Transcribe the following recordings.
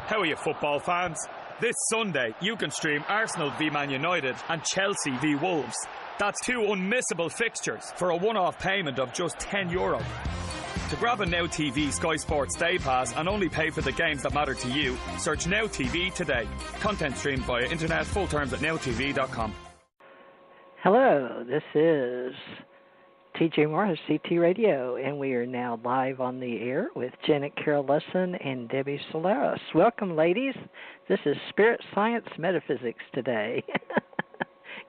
How are you, football fans? This Sunday, you can stream Arsenal v Man United and Chelsea v Wolves. That's two unmissable fixtures for a one-off payment of just €10. To grab a Now TV Sky Sports Day Pass and only pay for the games that matter to you, search Now TV today. Content streamed via internet, full terms at nowtv.com. Hello, this is TJ Morris, CT Radio, and we are now live on the air with Janet Carol Lessin and Debbie Solaris. Welcome, ladies. This is Spirit Science Metaphysics today.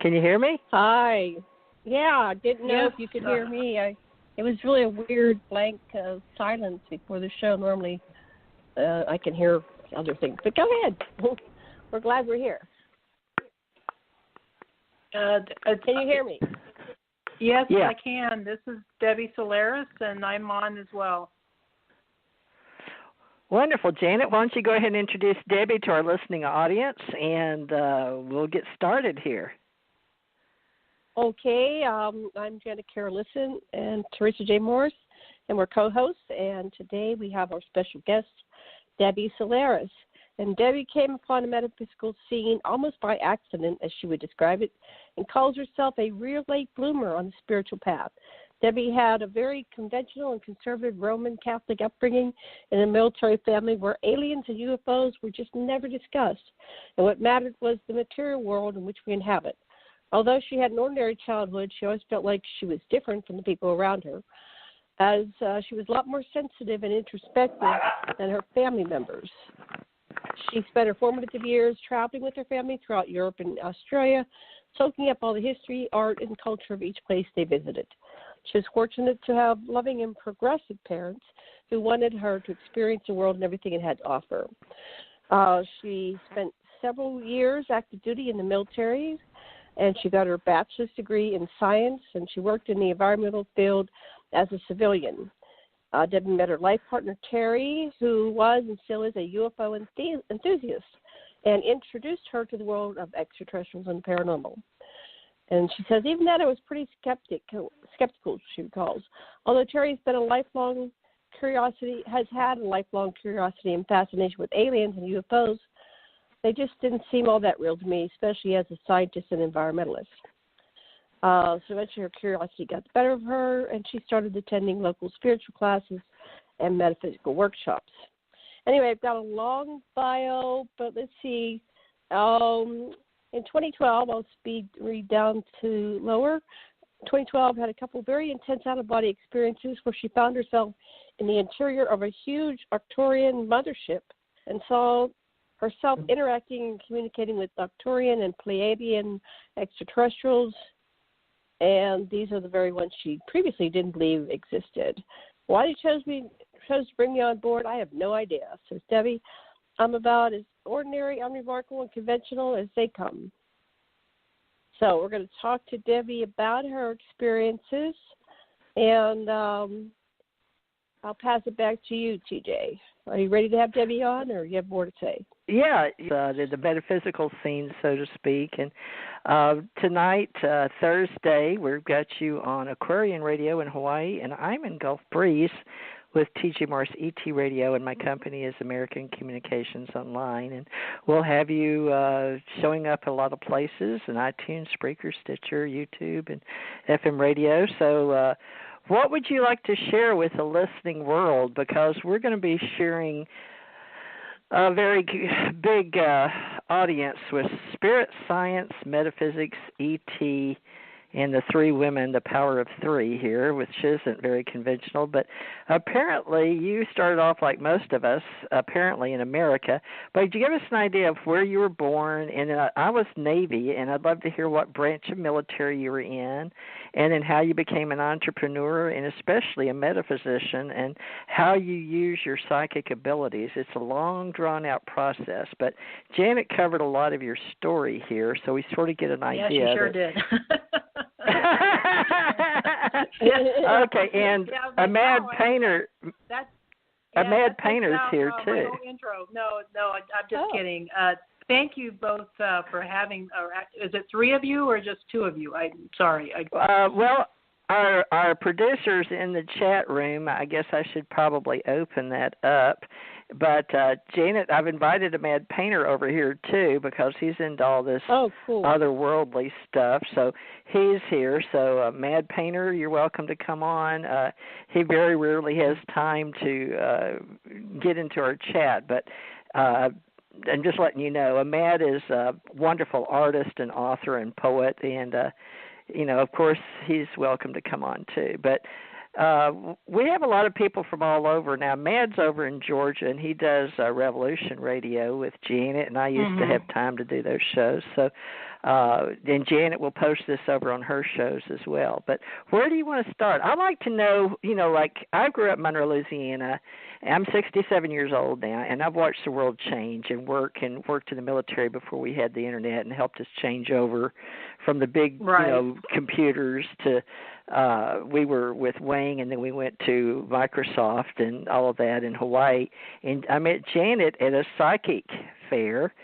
Can you hear me? Hi. Yeah, I didn't know if you could hear me. It was really a weird blank silence before the show. Normally I can hear other things. But go ahead. We're glad we're here. Can you hear me? Yes, I can. This is Debbie Solaris, and I'm on as well. Wonderful. Janet, why don't you go ahead and introduce Debbie to our listening audience, and we'll get started here. Okay. I'm Janet Carol Lessin and Theresa J. Morris, and we're co-hosts, and today we have our special guest, Debbie Solaris. And Debbie came upon a metaphysical scene almost by accident, as she would describe it, and calls herself a real late bloomer on the spiritual path. Debbie had a very conventional and conservative Roman Catholic upbringing in a military family where aliens and UFOs were just never discussed, and what mattered was the material world in which we inhabit. Although she had an ordinary childhood, she always felt like she was different from the people around her, as she was a lot more sensitive and introspective than her family members. She spent her formative years traveling with her family throughout Europe and Australia, soaking up all the history, art, and culture of each place they visited. She was fortunate to have loving and progressive parents who wanted her to experience the world and everything it had to offer. She spent several years active duty in the military, and she got her bachelor's degree in science, and she worked in the environmental field as a civilian. Debbie met her life partner, Terry, who was and still is a UFO enthusiast, and introduced her to the world of extraterrestrials and paranormal. And she says, even then I was pretty skeptical, she recalls. Although Terry has had a lifelong curiosity and fascination with aliens and UFOs, they just didn't seem all that real to me, especially as a scientist and environmentalist. So eventually her curiosity got the better of her, and she started attending local spiritual classes and metaphysical workshops. Anyway, I've got a long bio, but let's see. In 2012, I'll read down to lower. 2012 had a couple very intense out-of-body experiences where she found herself in the interior of a huge Arcturian mothership and saw herself interacting and communicating with Arcturian and Pleiadian extraterrestrials, and these are the very ones she previously didn't believe existed. Why you chose to bring me on board, I have no idea, says Debbie. I'm about as ordinary, unremarkable, and conventional as they come. So we're going to talk to Debbie about her experiences, and I'll pass it back to you, TJ. Are you ready to have Debbie on, or you have more to say? Yeah, the metaphysical scene, so to speak. And tonight, Thursday, we've got you on Aquarian Radio in Hawaii, and I'm in Gulf Breeze with TJ Morris ET Radio, and my company is American Communications Online. And we'll have you showing up at a lot of places, in iTunes, Spreaker, Stitcher, YouTube, and FM radio. So what would you like to share with the listening world? Because we're going to be sharing a very big audience with spirit, science, metaphysics, ET, and the three women, the power of three here, which isn't very conventional. But apparently you started off like most of us, apparently in America. But could you give us an idea of where you were born? And I was Navy, and I'd love to hear what branch of military you were in, and then how you became an entrepreneur and especially a metaphysician, and how you use your psychic abilities. It's a long, drawn-out process. But Janet covered a lot of your story here, so we sort of get an idea. Yeah, she sure did. Okay, and a mad painter. Mad painter's here too. My whole intro. No, I'm just kidding. Thank you both for having. Is it three of you or just two of you? I'm sorry. Well, our producers in the chat room. I guess I should probably open that up. But Janet, I've invited a mad painter over here too because he's into all this otherworldly stuff. So he's here. So Mad Painter, you're welcome to come on. He very rarely has time to get into our chat, but I'm just letting you know, Mad is a wonderful artist and author and poet, and of course, he's welcome to come on too. But we have a lot of people from all over. Now, Mad's over in Georgia, and he does Revolution Radio with Janet, and I used to have time to do those shows. So then Janet will post this over on her shows as well. But where do you want to start? I'd like to know, like I grew up in Monroe, Louisiana. I'm 67 years old now, and I've watched the world change and worked in the military before we had the internet and helped us change over from the big, computers to we were with Wang, and then we went to Microsoft and all of that in Hawaii. And I met Janet at a psychic fair,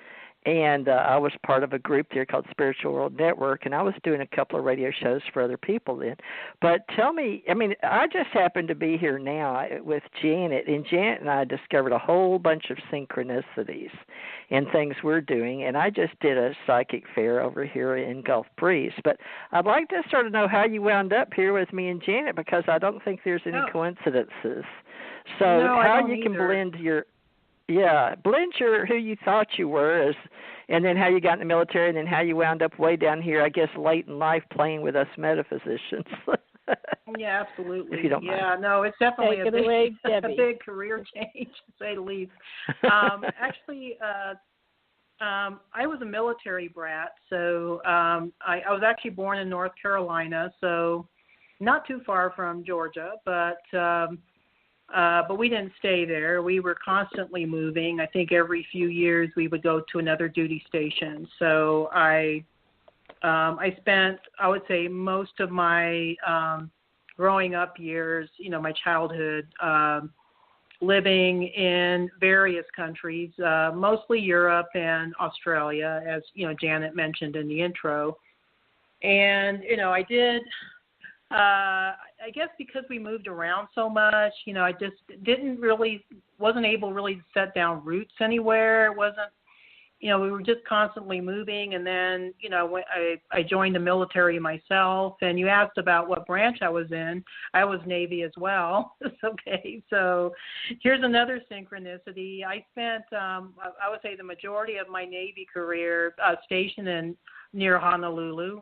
and I was part of a group there called Spiritual World Network, and I was doing a couple of radio shows for other people then. But tell me, I just happened to be here now with Janet, and Janet and I discovered a whole bunch of synchronicities and things we're doing, and I just did a psychic fair over here in Gulf Breeze. But I'd like to sort of know how you wound up here with me and Janet, because I don't think there's any coincidences. So how you can blend your... Yeah, blend who you thought you were, and then how you got in the military, and then how you wound up way down here, I guess, late in life playing with us metaphysicians. Yeah, absolutely. If you don't mind. Yeah, no, it's definitely a big career change, to say the least. Actually, I was a military brat, so I was actually born in North Carolina, so not too far from Georgia, but we didn't stay there. We were constantly moving. I think every few years we would go to another duty station. So I spent, I would say, most of my growing up years, my childhood, living in various countries, mostly Europe and Australia, as Janet mentioned in the intro. And I did. I guess because we moved around so much, I just wasn't able really to set down roots anywhere. It wasn't, we were just constantly moving. And then, when I joined the military myself, and you asked about what branch I was in. I was Navy as well. Okay, so here's another synchronicity. I spent, I would say, the majority of my Navy career stationed near Honolulu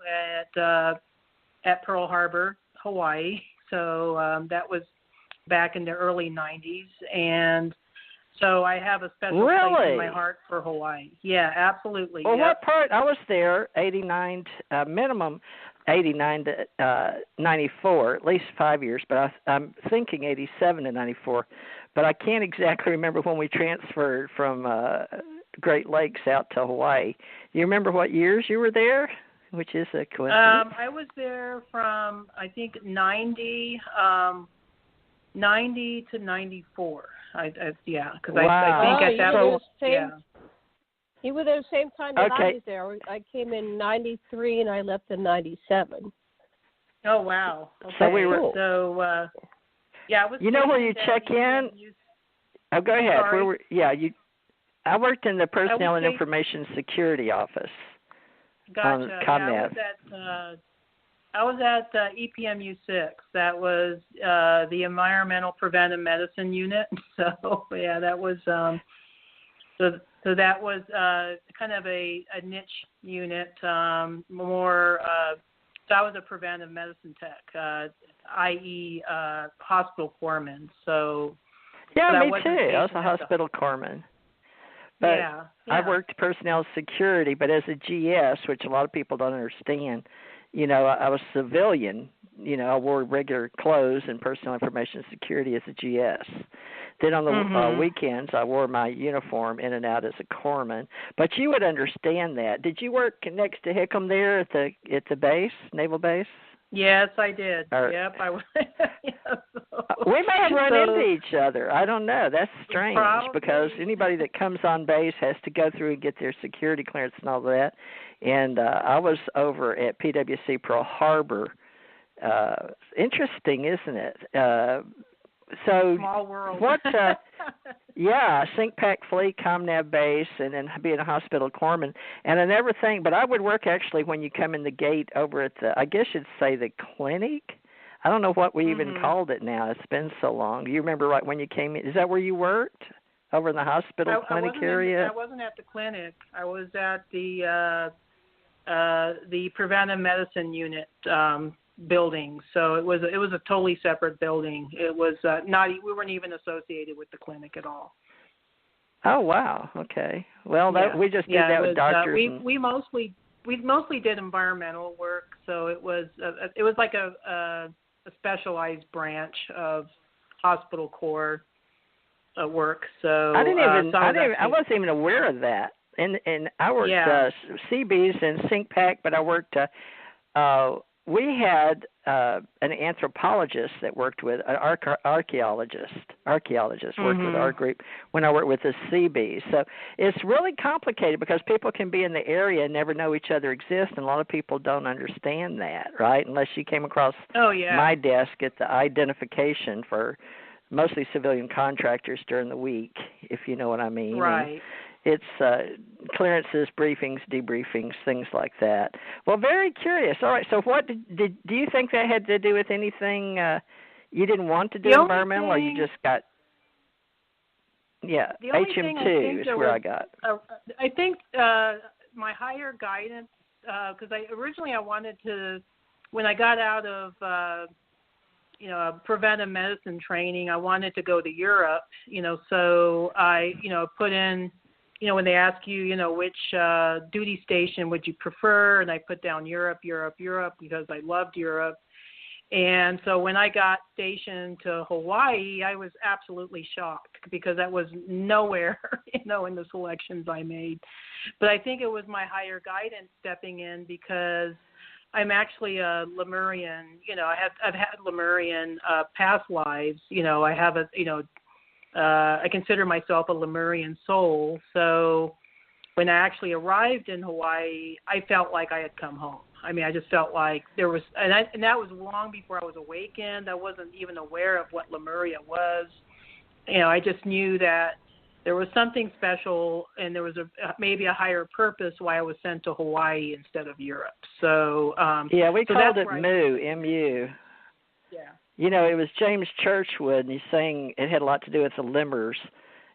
at Pearl Harbor, Hawaii. So that was back in the early 90s. And so I have a special place in my heart for Hawaii. Yeah, absolutely. Well, what part? I was there 89, minimum 89 to 94, at least 5 years, but I'm thinking 87 to 94. But I can't exactly remember when we transferred from Great Lakes out to Hawaii. Do you remember what years you were there? Which is a coincidence. I was there from, I think, 90 to 94. Yeah, because I think at that point, you were there the same time that I was there. I came in 93 and I left in 97. Oh, wow. Okay. So we were. So, I was. You know where you check in? Oh, go ahead. Sorry. I worked in the Personnel and Information Security Office. Gotcha. I was at EPMU 6. That was the Environmental Preventive Medicine Unit. So that was so that was kind of a niche unit. More. So I was a preventive medicine tech, i.e., hospital corpsman. So me too. I was a hospital corpsman. But I worked personnel security, but as a GS, which a lot of people don't understand, I was civilian. I wore regular clothes and personnel information security as a GS. Then on the weekends, I wore my uniform in and out as a corpsman. But you would understand that. Did you work next to Hickam there at the base, naval base? Yes, I did. Yep, I was. We may have run into each other. I don't know. That's strange because anybody that comes on base has to go through and get their security clearance and all that. And I was over at PwC Pearl Harbor. Interesting, isn't it? So small world. What? Yeah, SyncPack Fleet, ComNav base, and then being a hospital corpsman. And I never think, but I would work actually when you come in the gate over at the, I guess you'd say the clinic. I don't know what we even called it now. It's been so long. Do you remember right when you came in? Is that where you worked? Over in the hospital clinic area? I wasn't at the clinic. I was at the preventive medicine unit building. So it was a totally separate building. It was we weren't even associated with the clinic at all. Oh wow. Okay. Well, we just did that with doctors. We mostly did environmental work. So it was like a specialized branch of hospital core work. So I wasn't even aware of that. And I worked CBs and SyncPack, but I worked. We had an anthropologist that worked with an archaeologist worked with our group when I worked with the CB. So it's really complicated because people can be in the area and never know each other exist, and a lot of people don't understand that, right? Unless you came across my desk at the identification for mostly civilian contractors during the week, if you know what I mean. Right. And it's clearances, briefings, debriefings, things like that. Well, very curious. All right, so what do you think that had to do with anything you didn't want to do environmental, or you just got, HM2 is where I got. I think my higher guidance, because originally I wanted to, when I got out of preventive medicine training, I wanted to go to Europe, so I, put in, when they ask you, which duty station would you prefer, and I put down Europe, because I loved Europe. And so when I got stationed to Hawaii, I was absolutely shocked because that was nowhere, in the selections I made. But I think it was my higher guidance stepping in because I'm actually a Lemurian. I've had Lemurian past lives. I have I consider myself a Lemurian soul. So when I actually arrived in Hawaii, I felt like I had come home. I mean, I just felt like there was, and that was long before I was awakened. I wasn't even aware of what Lemuria was. I just knew that there was something special, and there was maybe a higher purpose why I was sent to Hawaii instead of Europe. So we called it MU, M-U. Yeah. It was James Churchwood, and he's saying it had a lot to do with the Lemurs,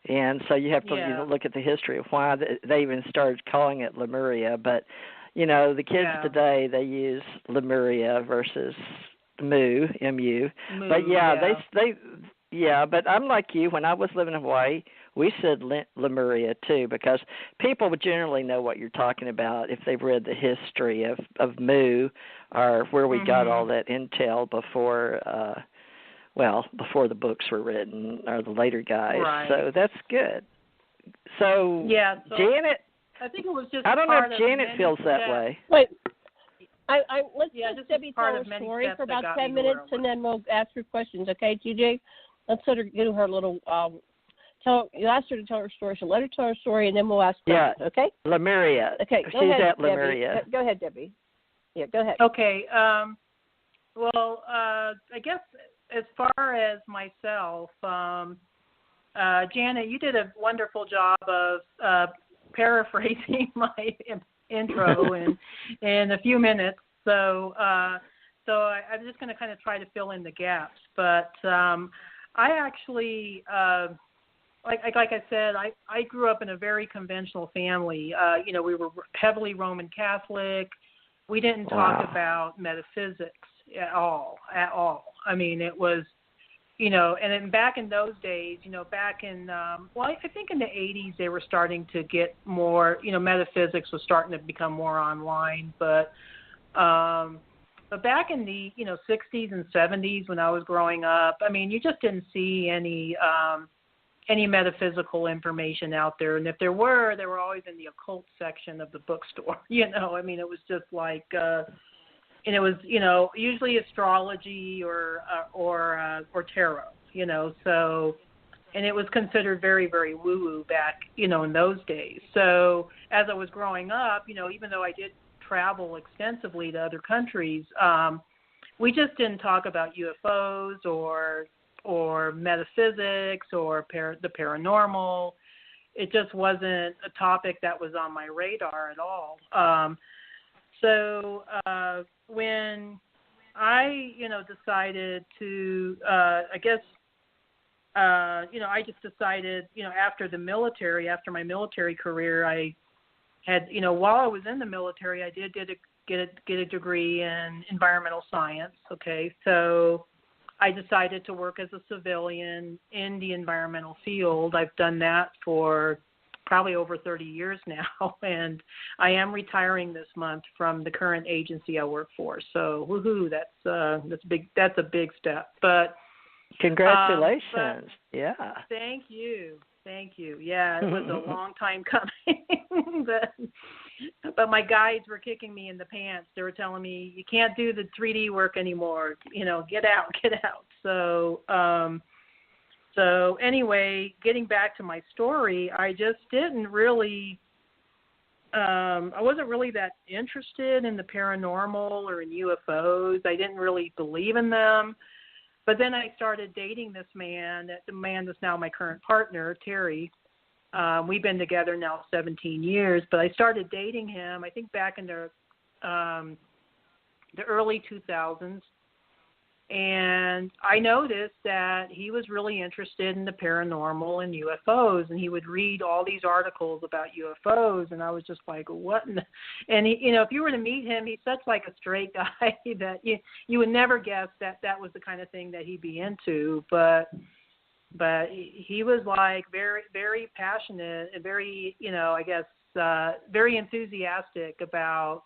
and so you have to look at the history of why they even started calling it Lemuria. But the kids today, they use Lemuria versus MU, M-U. But but I'm like you. When I was living in Hawaii, we said Lemuria too, because people would generally know what you're talking about if they've read the history of Mu, or where we got all that intel before before the books were written, or the later guys. Right. So that's good. So Janet, I think it was just. I don't know if Janet feels that way. Wait, let's just Debbie tell her story for about 10 minutes, and then we'll ask her questions. Okay, TJ? Let's let her do her little. You asked her to tell her story, so let her tell her story, and then we'll ask questions. Okay? Lemuria. Okay, go ahead, at Lemuria. Go ahead, Debbie. Yeah, go ahead. Okay. I guess as far as myself, Janet, you did a wonderful job of paraphrasing my intro in a few minutes. So I'm just going to kind of try to fill in the gaps. But I actually, like I said, I grew up in a very conventional family. We were heavily Roman Catholic. We didn't talk about metaphysics at all. I mean, it was, and then back in those days, back in, I think in the 80s they were starting to get more, metaphysics was starting to become more online. But back in the, 60s and 70s when I was growing up, I mean, you just didn't see any metaphysical information out there. And if they were always in the occult section of the bookstore. I mean, it was just like, and it was, usually astrology or tarot, so, and it was considered very, very woo-woo back, in those days. So as I was growing up, even though I did travel extensively to other countries, we just didn't talk about UFOs or or metaphysics or the paranormal. It just wasn't a topic that was on my radar at all. So when I, decided to, I just decided, after my military career, I had, while I was in the military, I did get a degree in environmental science. Okay, so I decided to work as a civilian in the environmental field. I've done that for probably over 30 years now, and I am retiring this month from the current agency I work for. So, woohoo! That's a big step. But congratulations! Yeah. Thank you. Yeah, it was a long time coming, but my guides were kicking me in the pants. They were telling me, you can't do the 3D work anymore. Get out. So anyway, getting back to my story, I just didn't really, I wasn't really that interested in the paranormal or in UFOs. I didn't really believe in them. But then I started dating this man, the man that's now my current partner, Terry. We've been together now 17 years, but I started dating him, I think, back in the early 2000s. And I noticed that he was really interested in the paranormal and UFOs, and he would read all these articles about UFOs, and I was just like, what? And he, if you were to meet him, he's such like a straight guy that you would never guess that was the kind of thing that he'd be into, but he was like very, very passionate and very, very enthusiastic about.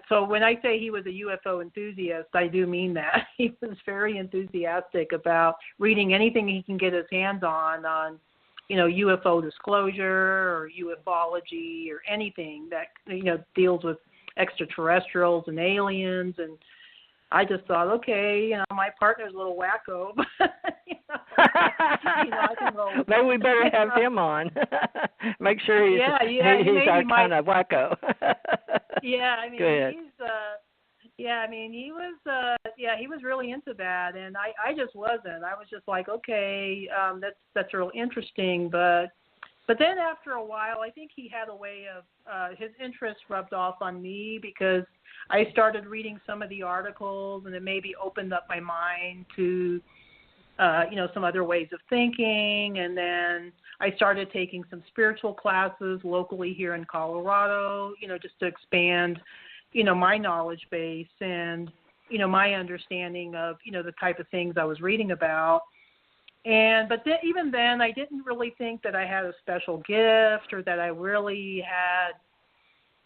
So when I say he was a UFO enthusiast, I do mean that. He was very enthusiastic about reading anything he can get his hands on, UFO disclosure or ufology or anything that, deals with extraterrestrials and aliens. And I just thought, okay, my partner's a little wacko, but, I can roll with maybe we better have him on. Make sure he's our kind of wacko. Yeah, I mean, Good. he was really into that, and I just wasn't. I was just like, okay, that's real interesting, but then after a while, I think he had a way of his interest rubbed off on me because I started reading some of the articles, and it maybe opened up my mind to some other ways of thinking, and then I started taking some spiritual classes locally here in Colorado, just to expand, my knowledge base and, my understanding of, the type of things I was reading about. But even then, I didn't really think that I had a special gift or that I really had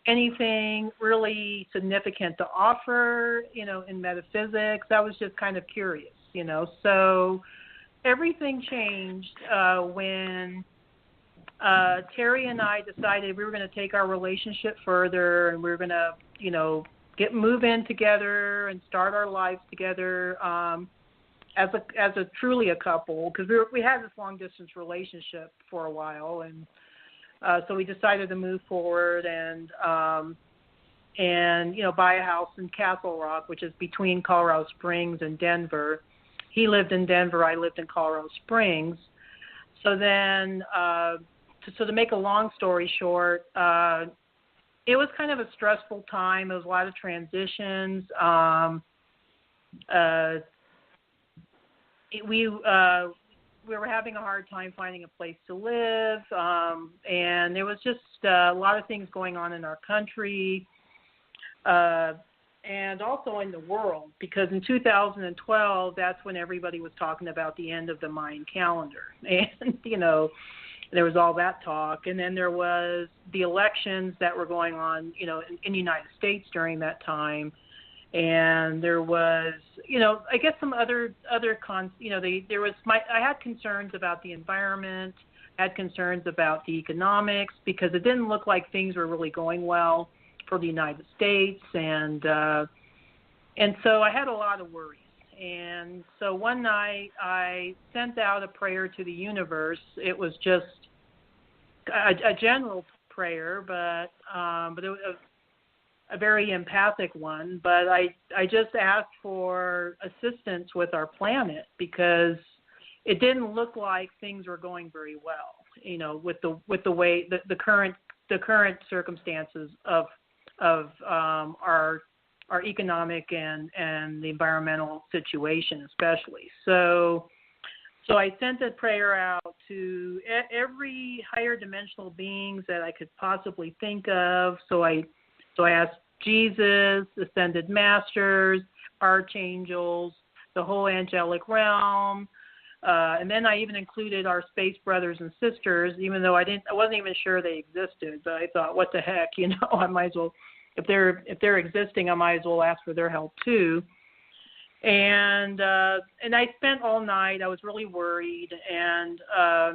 anything really significant to offer, in metaphysics. I was just kind of curious, So everything changed when Terry and I decided we were going to take our relationship further, and we were going to, move in together and start our lives together as a truly a couple, because we had this long distance relationship for a while, and so we decided to move forward and buy a house in Castle Rock, which is between Colorado Springs and Denver. He lived in Denver, I lived in Colorado Springs. So then, to make a long story short, it was kind of a stressful time. There was a lot of transitions. We were having a hard time finding a place to live, and there was just a lot of things going on in our country and also in the world, because in 2012, that's when everybody was talking about the end of the Mayan calendar. And, there was all that talk. And then there was the elections that were going on, in the United States during that time. And there was, I guess some other I had concerns about the environment, had concerns about the economics, because it didn't look like things were really going well for the United States. And so I had a lot of worries. And so one night I sent out a prayer to the universe. It was just a general prayer, but it was a very empathic one, but I just asked for assistance with our planet because it didn't look like things were going very well, you know, with the way the current circumstances of our economic and the environmental situation especially. So I sent a prayer out to every higher dimensional beings that I could possibly think of. So I asked Jesus, ascended masters, archangels, the whole angelic realm, and then I even included our space brothers and sisters, even though I wasn't even sure they existed. But I thought, what the heck, you know, I might as well, if they're existing, I might as well ask for their help too. And I spent all night. I was really worried, and I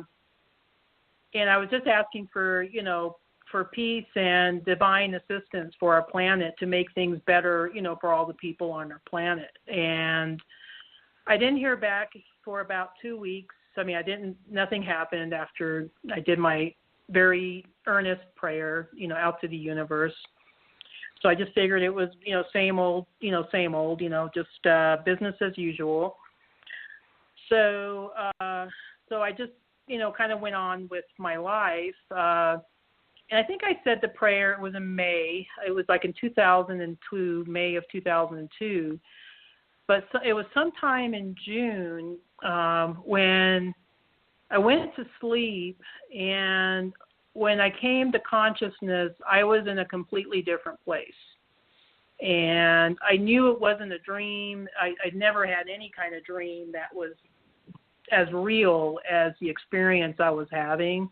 was just asking for, you know, for peace and divine assistance for our planet to make things better, you know, for all the people on our planet. And I didn't hear back for about 2 weeks. I mean, nothing happened after I did my very earnest prayer, you know, out to the universe. So I just figured it was, you know, same old, just business as usual. So I just, you know, kind of went on with my life. And I think I said the prayer, it was in May. It was like in 2002, May of 2002. But it was sometime in June when I went to sleep, and when I came to consciousness, I was in a completely different place. And I knew it wasn't a dream. I'd never had any kind of dream that was as real as the experience I was having.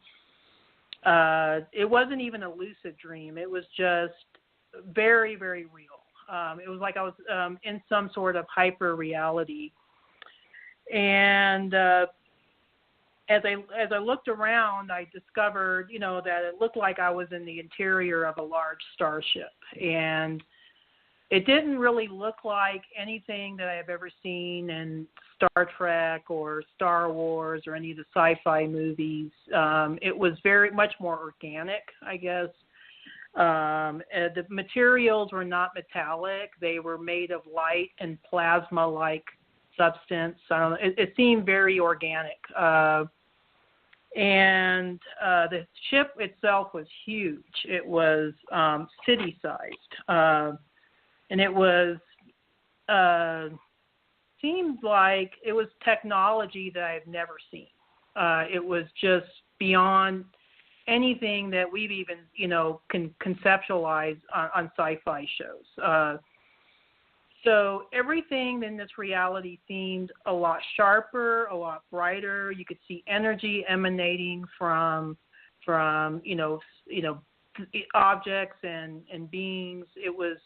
It wasn't even a lucid dream. It was just very, very real. It was like I was in some sort of hyper reality. And as I looked around, I discovered, you know, that it looked like I was in the interior of a large starship. And it didn't really look like anything that I have ever seen in Star Trek or Star Wars or any of the sci-fi movies. It was very much more organic, I guess. The materials were not metallic. They were made of light and plasma-like substance. It seemed very organic. And the ship itself was huge. It was city-sized. And it was seemed like it was technology that I've never seen. It was just beyond anything that we've even, you know, can conceptualize on sci-fi shows. So everything in this reality seemed a lot sharper, a lot brighter. You could see energy emanating from you know objects and beings. It was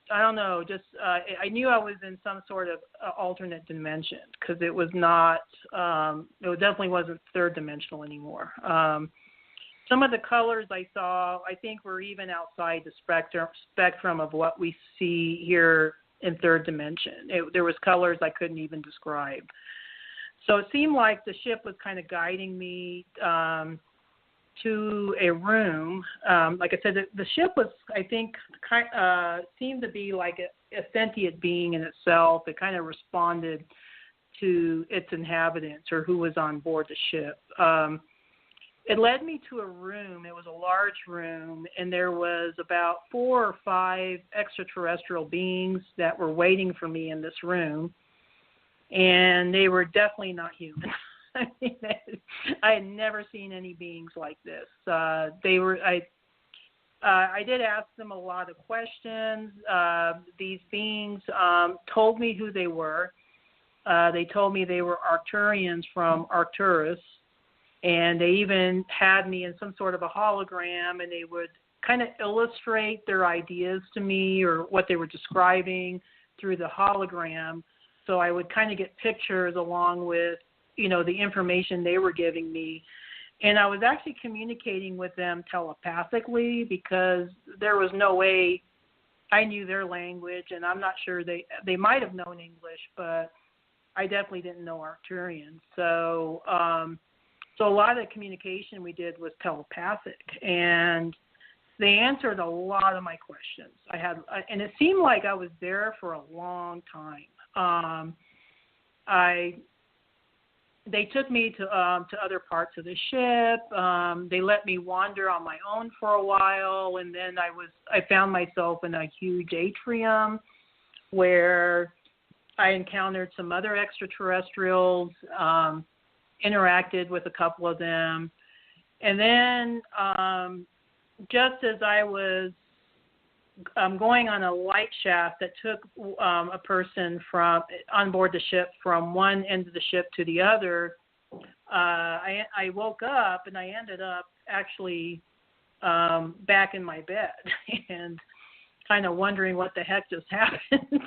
I don't know, just I knew I was in some sort of alternate dimension, because it was not, it definitely wasn't third dimensional anymore. Some of the colors I saw, I think, were even outside the spectrum of what we see here in third dimension. There was colors I couldn't even describe. So it seemed like the ship was kind of guiding me to a room. Like I said, the ship was, I think, seemed to be like a sentient being in itself. It kind of responded to its inhabitants or who was on board the ship. It led me to a room. It was a large room, and there was about 4 or 5 extraterrestrial beings that were waiting for me in this room, and they were definitely not human. I had never seen any beings like this. I did ask them a lot of questions. These beings told me who they were. They told me they were Arcturians from Arcturus, and they even had me in some sort of a hologram, and they would kind of illustrate their ideas to me or what they were describing through the hologram. So I would kind of get pictures along with, you know, the information they were giving me. And I was actually communicating with them telepathically, because there was no way I knew their language, and I'm not sure they might have known English, but I definitely didn't know Arcturian. So a lot of the communication we did was telepathic. And they answered a lot of my questions. And it seemed like I was there for a long time. They took me to other parts of the ship. They let me wander on my own for a while, and then I found myself in a huge atrium where I encountered some other extraterrestrials, interacted with a couple of them, and then just as I was going on a light shaft that took a person from on board the ship from one end of the ship to the other, I woke up and I ended up actually back in my bed and kind of wondering what the heck just happened.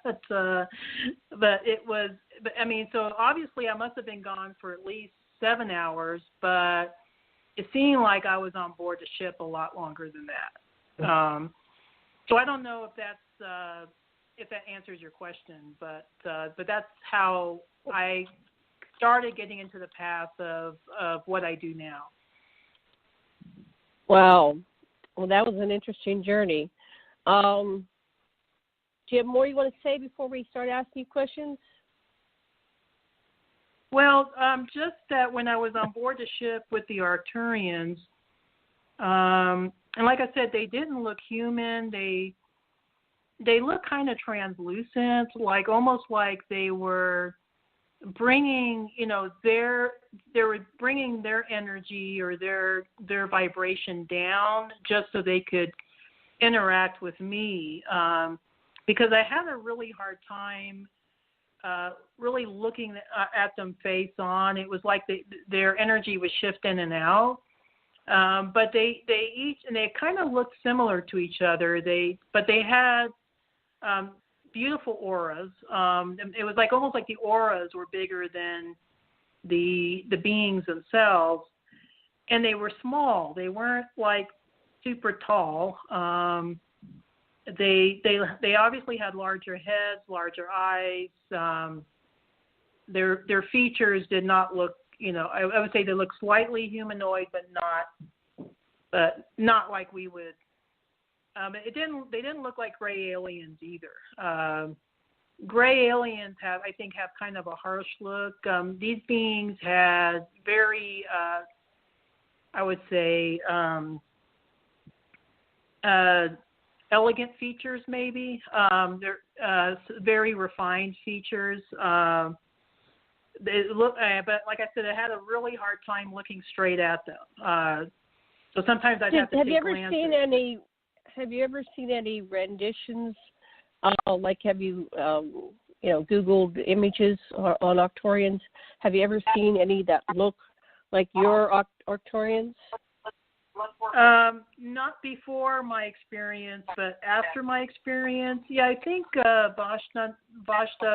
but it was, I mean, so obviously I must have been gone for at least 7 hours, but it seemed like I was on board the ship a lot longer than that. So I don't know if that answers your question, but that's how I started getting into the path of what I do now. Wow. Well, that was an interesting journey. Do you have more you want to say before we start asking you questions? Well, just that when I was on board the ship with the Arcturians, and like I said, they didn't look human. They look kind of translucent, like almost like they were bringing, they were bringing their energy or their vibration down just so they could interact with me. Because I had a really hard time really looking at them face on. It was like their energy was shifting in and out. But they each, and they kind of looked similar to each other. But they had beautiful auras. It was like almost like the auras were bigger than the beings themselves, and they were small. They weren't like super tall. They obviously had larger heads, larger eyes. Their features did not look, I would say they look slightly humanoid, but not like we would. They didn't look like gray aliens either. Gray aliens have kind of a harsh look. These beings had very, I would say, elegant features maybe. They're very refined features. They look, but like I said, I had a really hard time looking straight at them. So sometimes I'd have to take glances. Have you ever seen any renditions? Like, have you, Googled images on Arcturians? Have you ever seen any that look like your Arcturians? Not before my experience, but after my experience, yeah, I think Vashta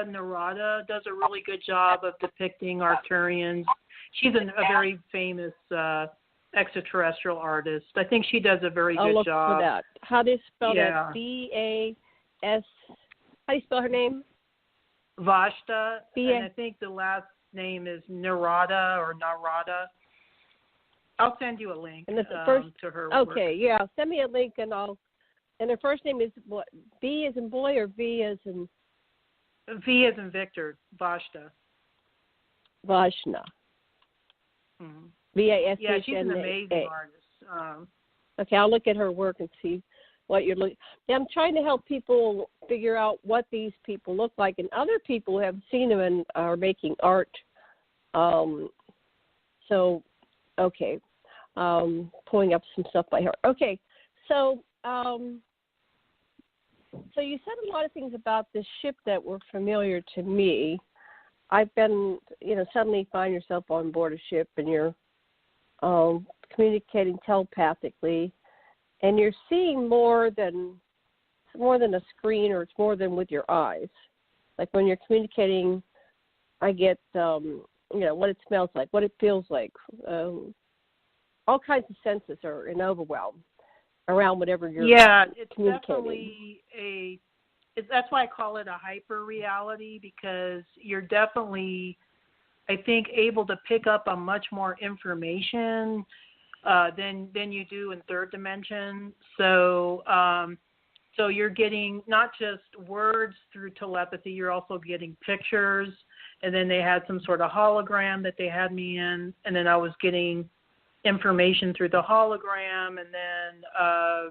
Narada does a really good job of depicting Arcturians. She's a very famous extraterrestrial artist. I think she does a very good job. I'll look for that. How do you spell that? V-A-S. How do you spell her name? Vashta, and I think the last name is Narada or Narada. I'll send you a link to her work. Okay, yeah. Send me a link, and her first name is what? B as in boy or V as in? V as in Victor. Vashta. Vashna. Mm-hmm. V-A-S-H-N-A. Yeah, she's an amazing artist. Okay, I'll look at her work and see what you're looking. Yeah, I'm trying to help people figure out what these people look like, and other people who have seen them and are making art. Okay. Pulling up some stuff by her. Okay, so you said a lot of things about this ship that were familiar to me. I've been, suddenly find yourself on board a ship and you're communicating telepathically, and you're seeing more than a screen, or it's more than with your eyes. Like when you're communicating, I get what it smells like, what it feels like. All kinds of senses are in overwhelm around whatever you're it's communicating. Definitely that's why I call it a hyper reality, because you're definitely, I think, able to pick up on much more information than you do in third dimension. So so you're getting not just words through telepathy, you're also getting pictures. And then they had some sort of hologram that they had me in, and then I was getting information through the hologram, and then a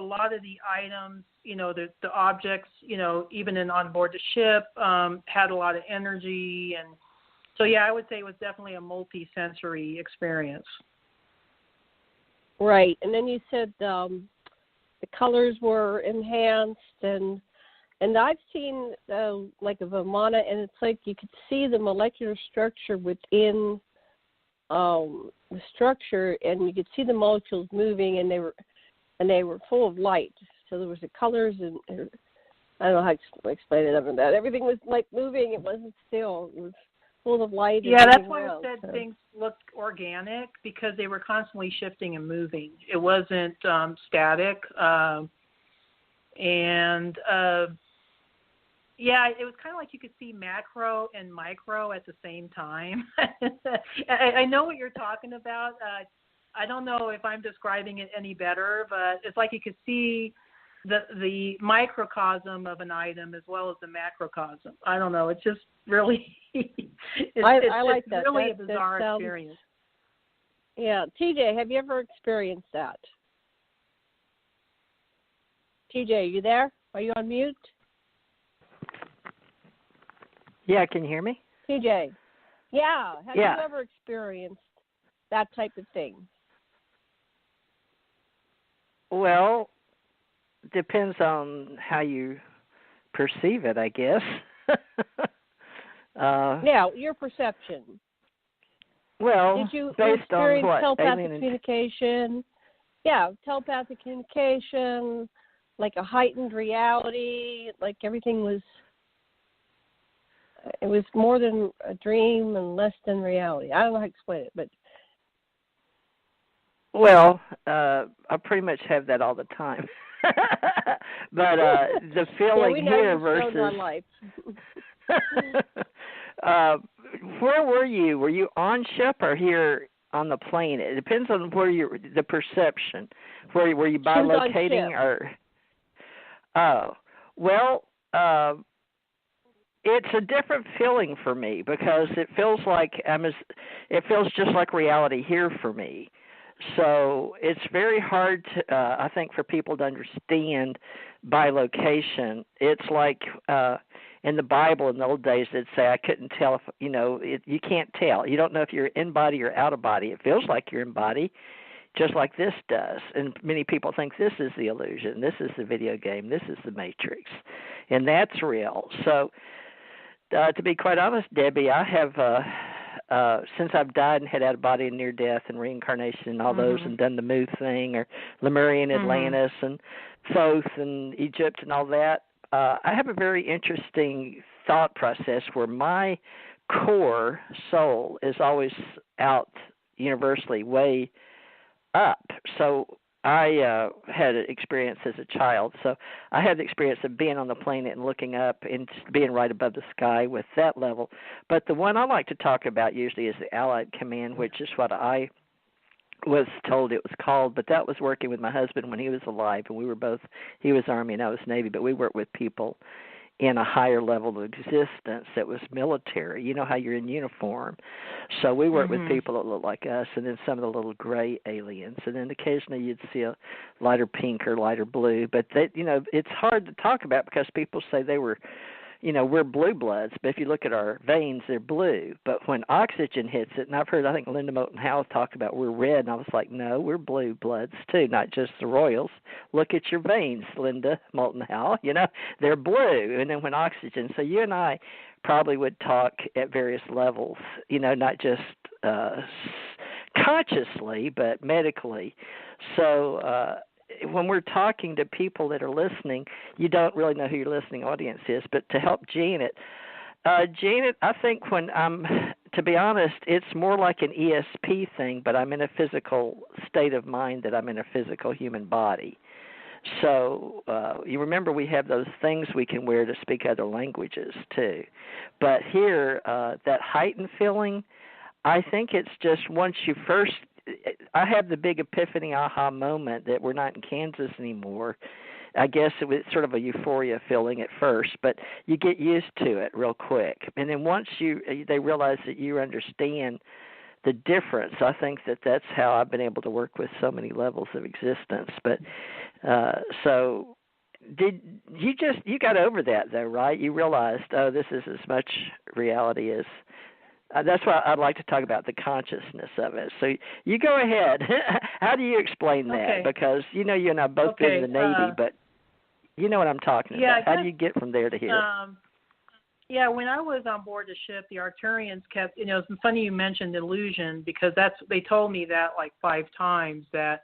lot of the items, the objects, even on board the ship, had a lot of energy. And so, yeah, I would say it was definitely a multi-sensory experience. Right. And then you said the colors were enhanced, and I've seen like a Vimana, and it's like you could see the molecular structure within the structure, and you could see the molecules moving, and they were full of light. So there was the colors, and I don't know how to explain it other than that. Everything was like moving; it wasn't still. It was full of light. Yeah, that's why I said things looked organic, because they were constantly shifting and moving. It wasn't static, yeah, it was kind of like you could see macro and micro at the same time. I know what you're talking about. I don't know if I'm describing it any better, but it's like you could see the microcosm of an item as well as the macrocosm. I don't know. It's just really, I like that. It's really a bizarre experience. Yeah. TJ, have you ever experienced that? TJ, you there? Are you on mute? Yeah, can you hear me? TJ. Yeah. Have you ever experienced that type of thing? Well, depends on how you perceive it, I guess. Yeah, your perception. Well, did you based experience on what? Telepathic communication? Yeah, telepathic communication, like a heightened reality, like everything was. It was more than a dream and less than reality. I don't know how to explain it, but. Well, I pretty much have that all the time. But the feeling here versus. Our life. Where were you? Were you on ship or here on the plane? It depends on where the perception. Were you bilocating or? Oh, well. It's a different feeling for me because it feels like it feels just like reality here for me. So it's very hard to, I think, for people to understand bilocation. It's like in the Bible in the old days they'd say, I couldn't tell if, you can't tell. You don't know if you're in body or out of body. It feels like you're in body, just like this does. And many people think this is the illusion, this is the video game, this is the Matrix, and that's real. So to be quite honest, Debbie, I have, since I've died and had out of body and near death and reincarnation and all those and done the Mu thing or Lemurian Atlantis and Thoth and Egypt and all that, I have a very interesting thought process where my core soul is always out universally way up. So I had an experience as a child. So I had the experience of being on the planet and looking up and being right above the sky with that level. But the one I like to talk about usually is the Allied Command, which is what I was told it was called. But that was working with my husband when he was alive, and we were both, he was Army and I was Navy, but we worked with people in a higher level of existence that was military. You know how you're in uniform. So we worked with people that looked like us, and then some of the little gray aliens. And then occasionally you'd see a lighter pink or lighter blue. But, it's hard to talk about because people say they were, we're blue bloods. But if you look at our veins, they're blue. But when oxygen hits it, and I've heard, I think Linda Moulton Howe talk about we're red, and I was like, no, we're blue bloods too, not just the royals. Look at your veins, Linda Moulton Howe. They're blue. And then when oxygen, so you and I probably would talk at various levels, not just consciously, but medically. So when we're talking to people that are listening, you don't really know who your listening audience is. But to help Janet, I think when to be honest, it's more like an ESP thing, but I'm in a physical state of mind that I'm in a physical human body. So you remember we have those things we can wear to speak other languages too. But here, that heightened feeling, I think it's just once you first, I have the big epiphany aha moment that we're not in Kansas anymore. I guess it was sort of a euphoria feeling at first, but you get used to it real quick. And then once they realize that you understand the difference, I think that's how I've been able to work with so many levels of existence. But so did you got over that though, right? You realized, oh, this is as much reality as. That's why I'd like to talk about the consciousness of it. So you go ahead. How do you explain that? Because you and I both been in the Navy, but you know what I'm talking about. How do you get from there to here? When I was on board the ship, the Arcturians kept, it's funny you mentioned illusion, because they told me that like 5 times, that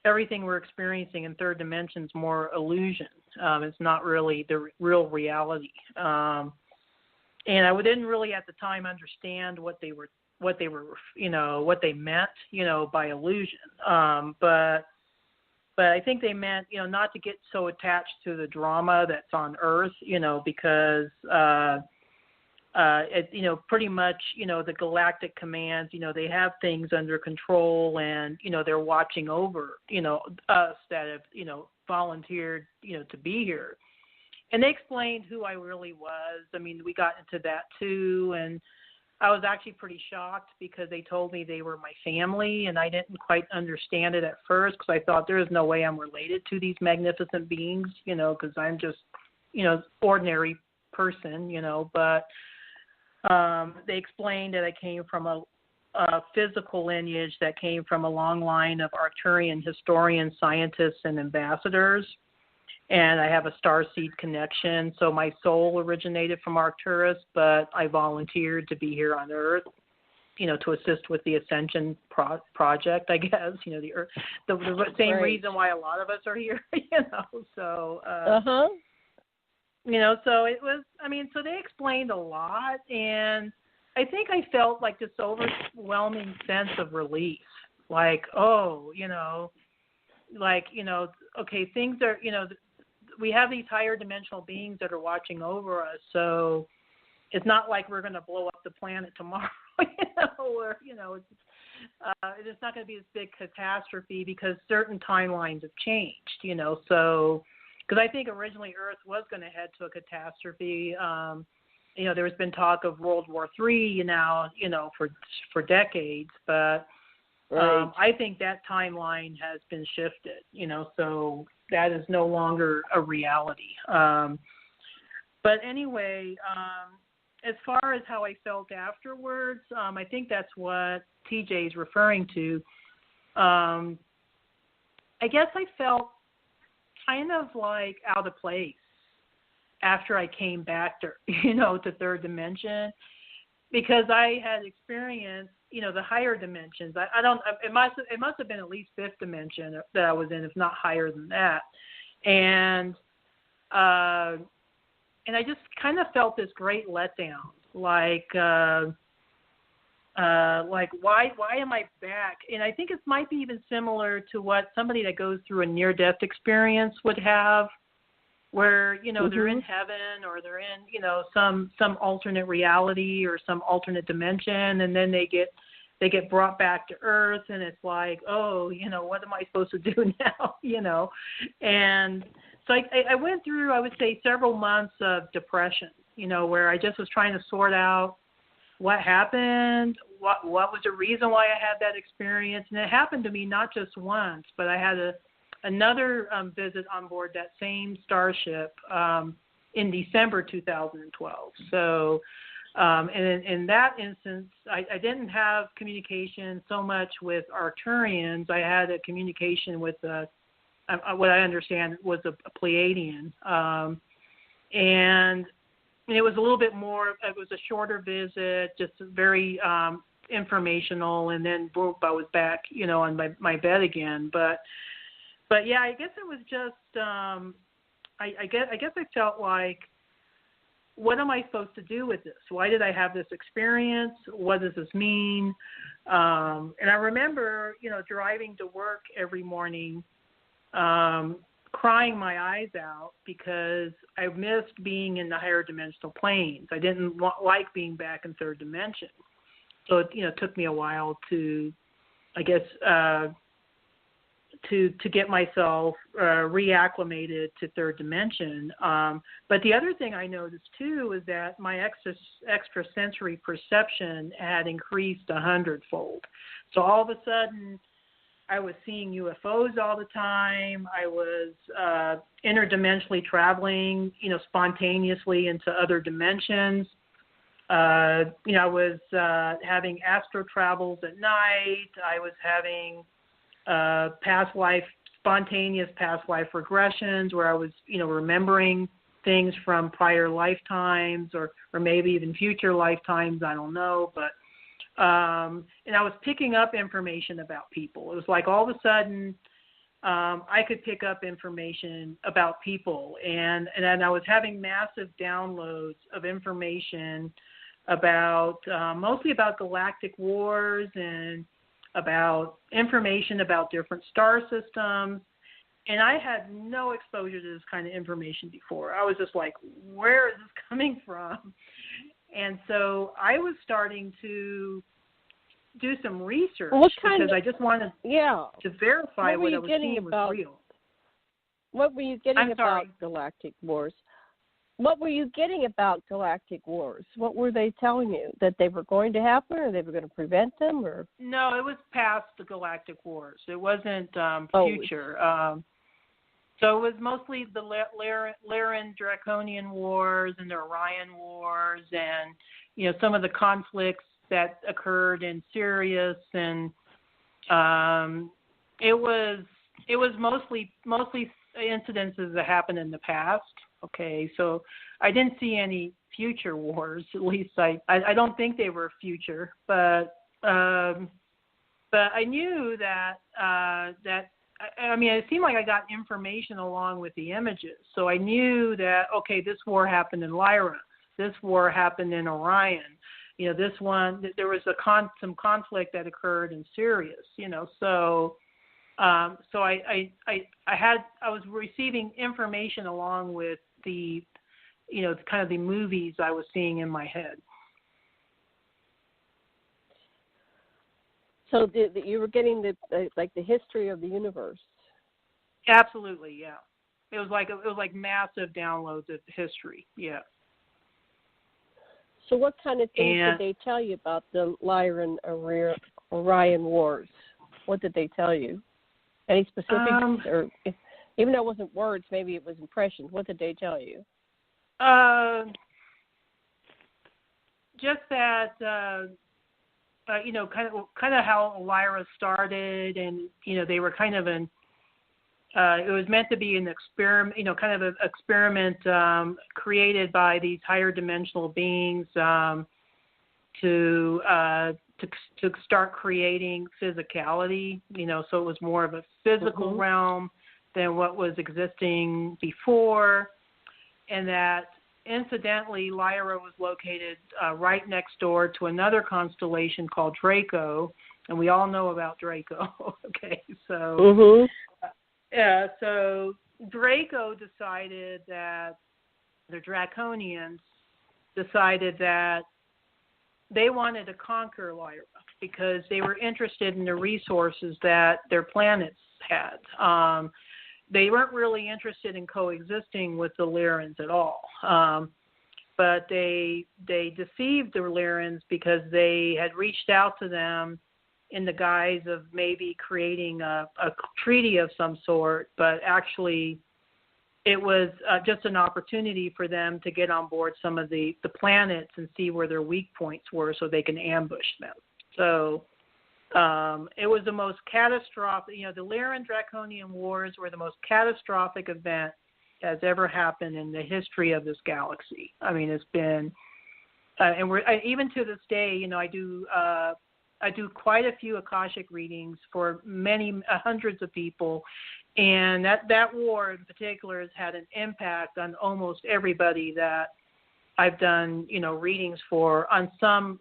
everything we're experiencing in third dimension is more illusion. It's not really the real reality. And I didn't really at the time understand what they meant, by illusion. But I think they meant, not to get so attached to the drama that's on Earth, because pretty much, the galactic commands, they have things under control, and they're watching over, us that have, volunteered, to be here. And they explained who I really was. I mean, we got into that too, and I was actually pretty shocked because they told me they were my family, and I didn't quite understand it at first because I thought there is no way I'm related to these magnificent beings, because I'm just, ordinary person, But they explained that I came from a physical lineage that came from a long line of Arcturian historians, scientists, and ambassadors. And I have a starseed connection. So my soul originated from Arcturus, but I volunteered to be here on Earth, to assist with the Ascension project, I guess. The Earth, the same reason why a lot of us are here, So, so it was, so they explained a lot. And I think I felt like this overwhelming sense of relief. Like, okay, things are, we have these higher dimensional beings that are watching over us, so it's not like we're going to blow up the planet tomorrow, or it's not going to be this big catastrophe because certain timelines have changed, So, because I think originally Earth was going to head to a catastrophe. There's been talk of World War III, for decades, but. Right. I think that timeline has been shifted, so that is no longer a reality. But anyway, as far as how I felt afterwards, I think that's what TJ is referring to. I guess I felt kind of like out of place after I came back to, to third dimension, because I had experienced, the higher dimensions. It must have been at least fifth dimension that I was in, if not higher than that. And I just kind of felt this great letdown, like why am I back? And I think it might be even similar to what somebody that goes through a near-death experience would have, where they're in heaven, or they're in some alternate reality or some alternate dimension, and then they get brought back to Earth, and it's like, oh, what am I supposed to do now? And so I went through, I would say, several months of depression, where I just was trying to sort out what happened, what was the reason why I had that experience. And it happened to me not just once, but I had another visit on board that same starship in December 2012. So, and in that instance, I didn't have communication so much with Arcturians. I had a communication with what I understand was a Pleiadian. And it was a little bit more, it was a shorter visit, just very informational, and then boom, I was back, on my bed again. But yeah, I guess it was just, I guess I felt like, what am I supposed to do with this? Why did I have this experience? What does this mean? And I remember, driving to work every morning, crying my eyes out because I missed being in the higher dimensional planes. I didn't like being back in third dimension. So it, took me a while to, I guess, to get myself reacclimated to third dimension. But the other thing I noticed too is that my extrasensory perception had increased 100-fold. So all of a sudden, I was seeing UFOs all the time. I was interdimensionally traveling, spontaneously into other dimensions. I was having astro travels at night. I was having spontaneous past life regressions where I was, remembering things from prior lifetimes or maybe even future lifetimes. I don't know, but and I was picking up information about people. It was like all of a sudden I could pick up information about people, and I was having massive downloads of information about mostly about galactic wars and about information about different star systems. And I had no exposure to this kind of information before. I was just like, where is this coming from? And so I was starting to do some research because I just wanted to verify what I was seeing was real. What were you getting about galactic wars? What were you getting about galactic wars? What were they telling you? That they were going to happen, or they were going to prevent them? Or no, it was past the galactic wars. It wasn't future. So it was mostly the Lyran Draconian Wars and the Orion Wars, and some of the conflicts that occurred in Sirius, and it was mostly incidences that happened in the past. Okay, so I didn't see any future wars. At least I don't think they were future, but I knew that it seemed like I got information along with the images. So I knew that, okay, this war happened in Lyra. This war happened in Orion. This one, there was some conflict that occurred in Sirius, So I was receiving information along with the, kind of the movies I was seeing in my head. So you were getting the history of the universe. Absolutely, yeah. It was like massive downloads of history, yeah. So what kind of things did they tell you about the Lyran Orion Wars? What did they tell you? Any specifics, or even though it wasn't words, maybe it was impressions. What did they tell you? Just that. Kind of how Lyra started, and they were kind of it was meant to be an experiment, kind of an experiment created by these higher dimensional beings to start creating physicality. So it was more of a physical realm than what was existing before, and that. Incidentally, Lyra was located right next door to another constellation called Draco, and we all know about Draco. Okay, so so Draco decided that the Draconians decided that they wanted to conquer Lyra because they were interested in the resources that their planets had. They weren't really interested in coexisting with the Lyrans at all, but they deceived the Lyrans because they had reached out to them in the guise of maybe creating a treaty of some sort, but actually it was just an opportunity for them to get on board some of the planets and see where their weak points were so they can ambush them. So it was the most catastrophic, the Lyran Draconian Wars were the most catastrophic event that has ever happened in the history of this galaxy. I mean, it's been, and even to this day, I do quite a few Akashic readings for many hundreds of people, and that war in particular has had an impact on almost everybody that I've done, readings for on some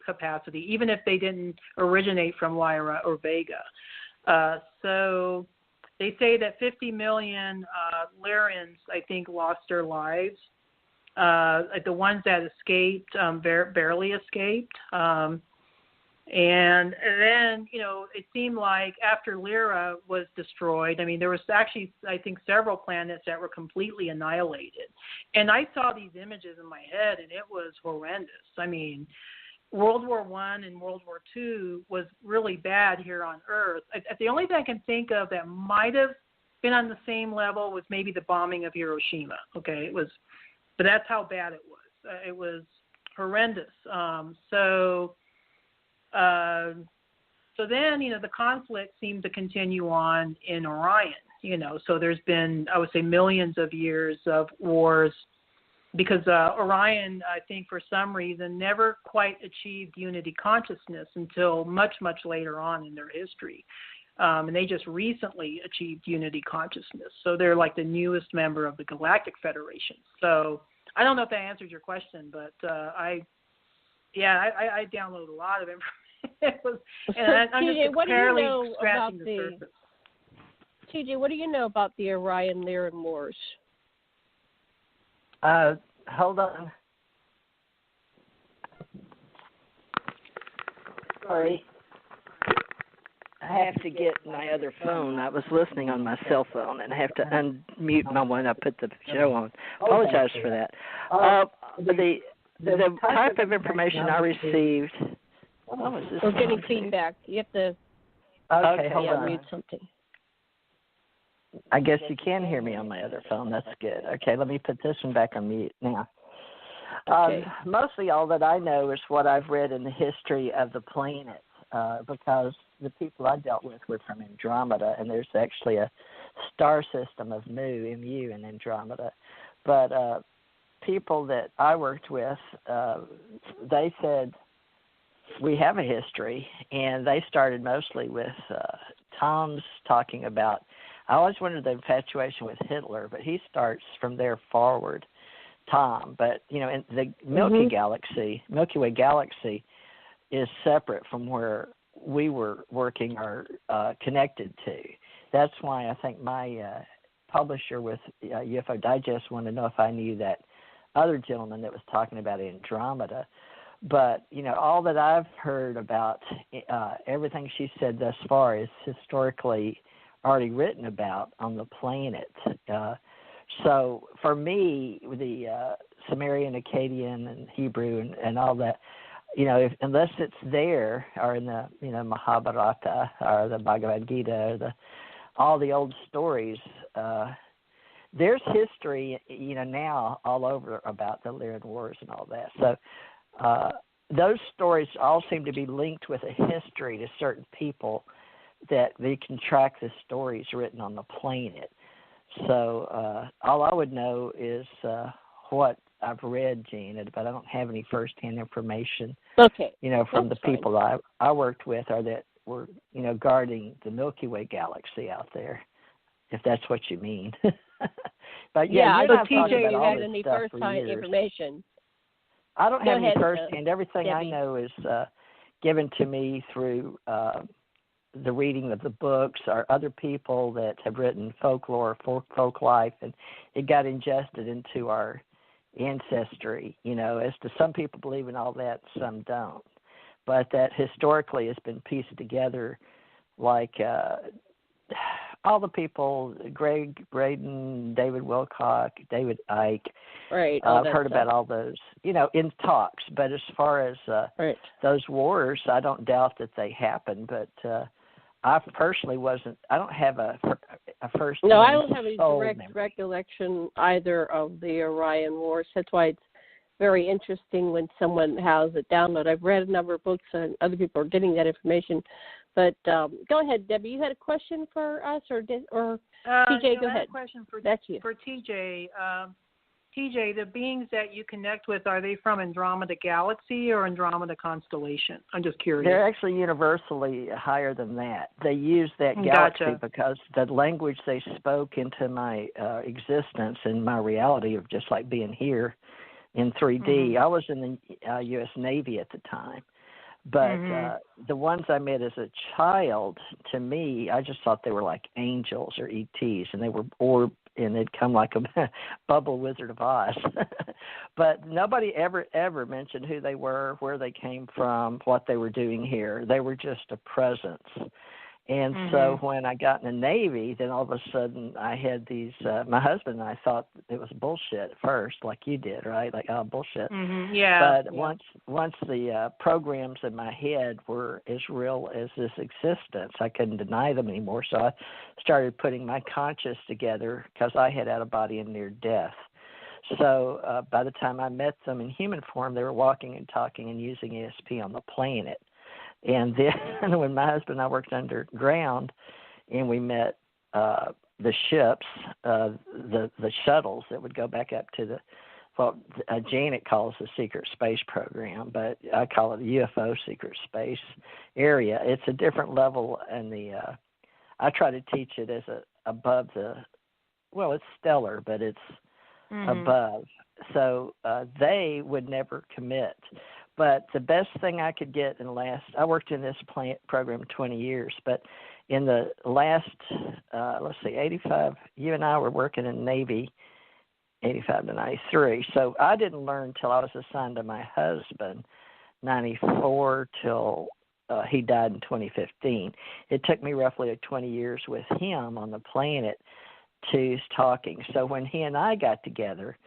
capacity, even if they didn't originate from Lyra or Vega. So they say that 50 million Lyrans, I think, lost their lives. The ones that escaped barely escaped. And then, it seemed like after Lyra was destroyed, there was actually, I think, several planets that were completely annihilated. And I saw these images in my head, and it was horrendous. World War I and World War II was really bad here on Earth. The only thing I can think of that might have been on the same level was maybe the bombing of Hiroshima. Okay, but that's how bad it was. It was horrendous. So then, the conflict seemed to continue on in Orion, so there's been, I would say, millions of years of wars because Orion, I think for some reason, never quite achieved unity consciousness until much, much later on in their history. And they just recently achieved unity consciousness. So they're like the newest member of the Galactic Federation. So I don't know if that answers your question, but I downloaded a lot of information. I'm TJ, just barely scratching the surface. TJ, what do you know about the Orion-Lyran Wars? Hold on. Sorry. I have to get my other phone. I was listening on my cell phone, and I have to unmute my one. I put the show on. Apologize for that. The type of information I received. We're getting feedback. You have to. Okay, hold on. Mute something. I guess you can hear me on my other phone. That's good. Okay, let me put this one back on mute now. Okay. Mostly all that I know is what I've read in the history of the planets, because the people I dealt with were from Andromeda, and there's actually a star system of MU in Andromeda. But people that I worked with, they said, we have a history, and they started mostly with Tom's talking about, I always wondered the infatuation with Hitler, but he starts from there forward, Tom. But, in the Milky Way Galaxy is separate from where we were working or connected to. That's why I think my publisher with UFO Digest wanted to know if I knew that other gentleman that was talking about Andromeda. But, all that I've heard about everything she said thus far is historically already written about on the planet. So for me, the Sumerian, Akkadian, and Hebrew and all that, unless it's there or in the, Mahabharata or the Bhagavad Gita or all the old stories, there's history, now all over about the Lyran Wars and all that. So those stories all seem to be linked with a history to certain people that they can track the stories written on the planet. So all I would know is what I've read, Gina, but I don't have any firsthand information. Okay. From the people I worked with or that were, guarding the Milky Way galaxy out there, if that's what you mean. But yeah, but TJ, you had any first-hand information? I don't have any first-hand. Debbie. Everything I know is given to me through the reading of the books or other people that have written folklore, folk life, and it got ingested into our ancestry, as to some people believe in all that, some don't. But that historically has been pieced together like all the people, Greg Braden, David Wilcock, David Icke. Right. I've heard about all those, in talks. But as far as those wars, I don't doubt that they happened. But I personally I don't have a first. No, I don't have any direct recollection either of the Orion Wars. That's why it's very interesting when someone has it download. I've read a number of books and other people are getting that information. But go ahead, Debbie. You had a question for us, or TJ? Go ahead. I had a question for TJ. TJ, the beings that you connect with, are they from Andromeda Galaxy or Andromeda Constellation? I'm just curious. They're actually universally higher than that. They use that galaxy because the language they spoke into my existence and my reality of just like being here in 3D. Mm-hmm. I was in the U.S. Navy at the time. But the ones I met as a child, to me, I just thought they were like angels or ETs, and they were and it'd come like a bubble Wizard of Oz. But nobody ever mentioned who they were, where they came from, what they were doing here. They were just a presence. And so when I got in the Navy, then all of a sudden I had these, my husband and I thought it was bullshit at first, like you did, right? Like, oh, bullshit. Yeah. But once the programs in my head were as real as this existence, I couldn't deny them anymore. So I started putting my conscious together because I had out of body and near death. So by the time I met them in human form, they were walking and talking and using ESP on the planet. And then when my husband and I worked underground and we met the ships, the shuttles that would go back up to what Janet calls the secret space program, but I call it the UFO secret space area. It's a different level, and I try to teach it as above it's stellar, but it's above. So they would never commit. But the best thing I could get I worked in this program 20 years, but in the last, 85, you and I were working in the Navy, 85 to 93. So I didn't learn till I was assigned to my husband, 94 till he died in 2015. It took me roughly 20 years with him on the planet to talking. So when he and I got together,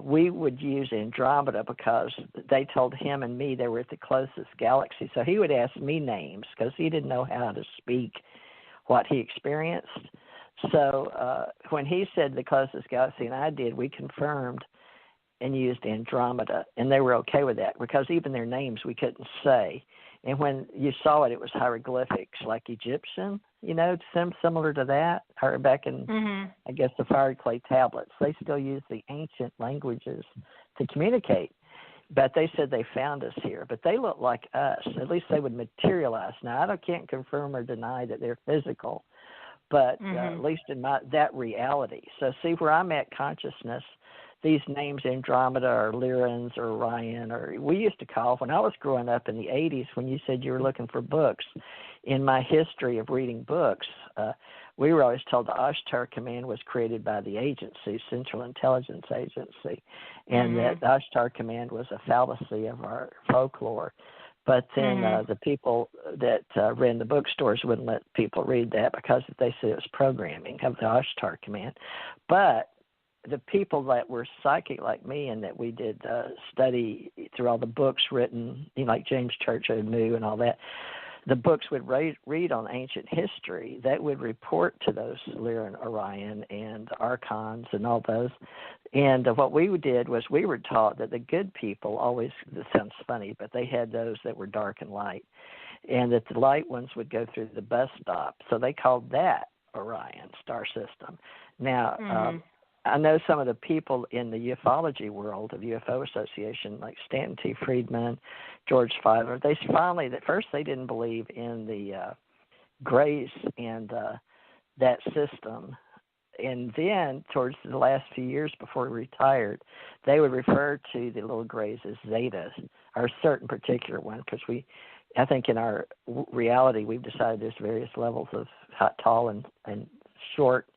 we would use Andromeda because they told him and me they were at the closest galaxy. So he would ask me names because he didn't know how to speak what he experienced. So when he said the closest galaxy and I did, we confirmed and used Andromeda, and they were okay with that because even their names we couldn't say. And when you saw it, it was hieroglyphics like Egyptian, similar to that, or back in, I guess, the fire clay tablets. They still use the ancient languages to communicate. But they said they found us here. But they look like us. At least they would materialize. Now, I can't confirm or deny that they're physical, but at least in that reality. So see where I'm at consciousness, these names Andromeda or Lyrans or Orion, or we used to call, when I was growing up in the 80s, when you said you were looking for books, in my history of reading books, we were always told the Ashtar Command was created by the agency, Central Intelligence Agency, and that the Ashtar Command was a fallacy of our folklore. But then the people that ran the bookstores wouldn't let people read that because they said it was programming of the Ashtar Command. But the people that were psychic like me and that we did study through all the books written, like James Churchill knew and all that, the books would read on ancient history. That would report to those Lyran, Orion, and Archons and all those. And what we did was we were taught that the good people always, this sounds funny, but they had those that were dark and light, and that the light ones would go through the bus stop. So they called that Orion star system. Now, I know some of the people in the ufology world of UFO Association, like Stanton T. Friedman, George Filer, they finally, at first they didn't believe in the grays and that system. And then towards the last few years before he retired, they would refer to the little grays as zetas, or a certain particular one, because I think in our reality we've decided there's various levels of tall and short.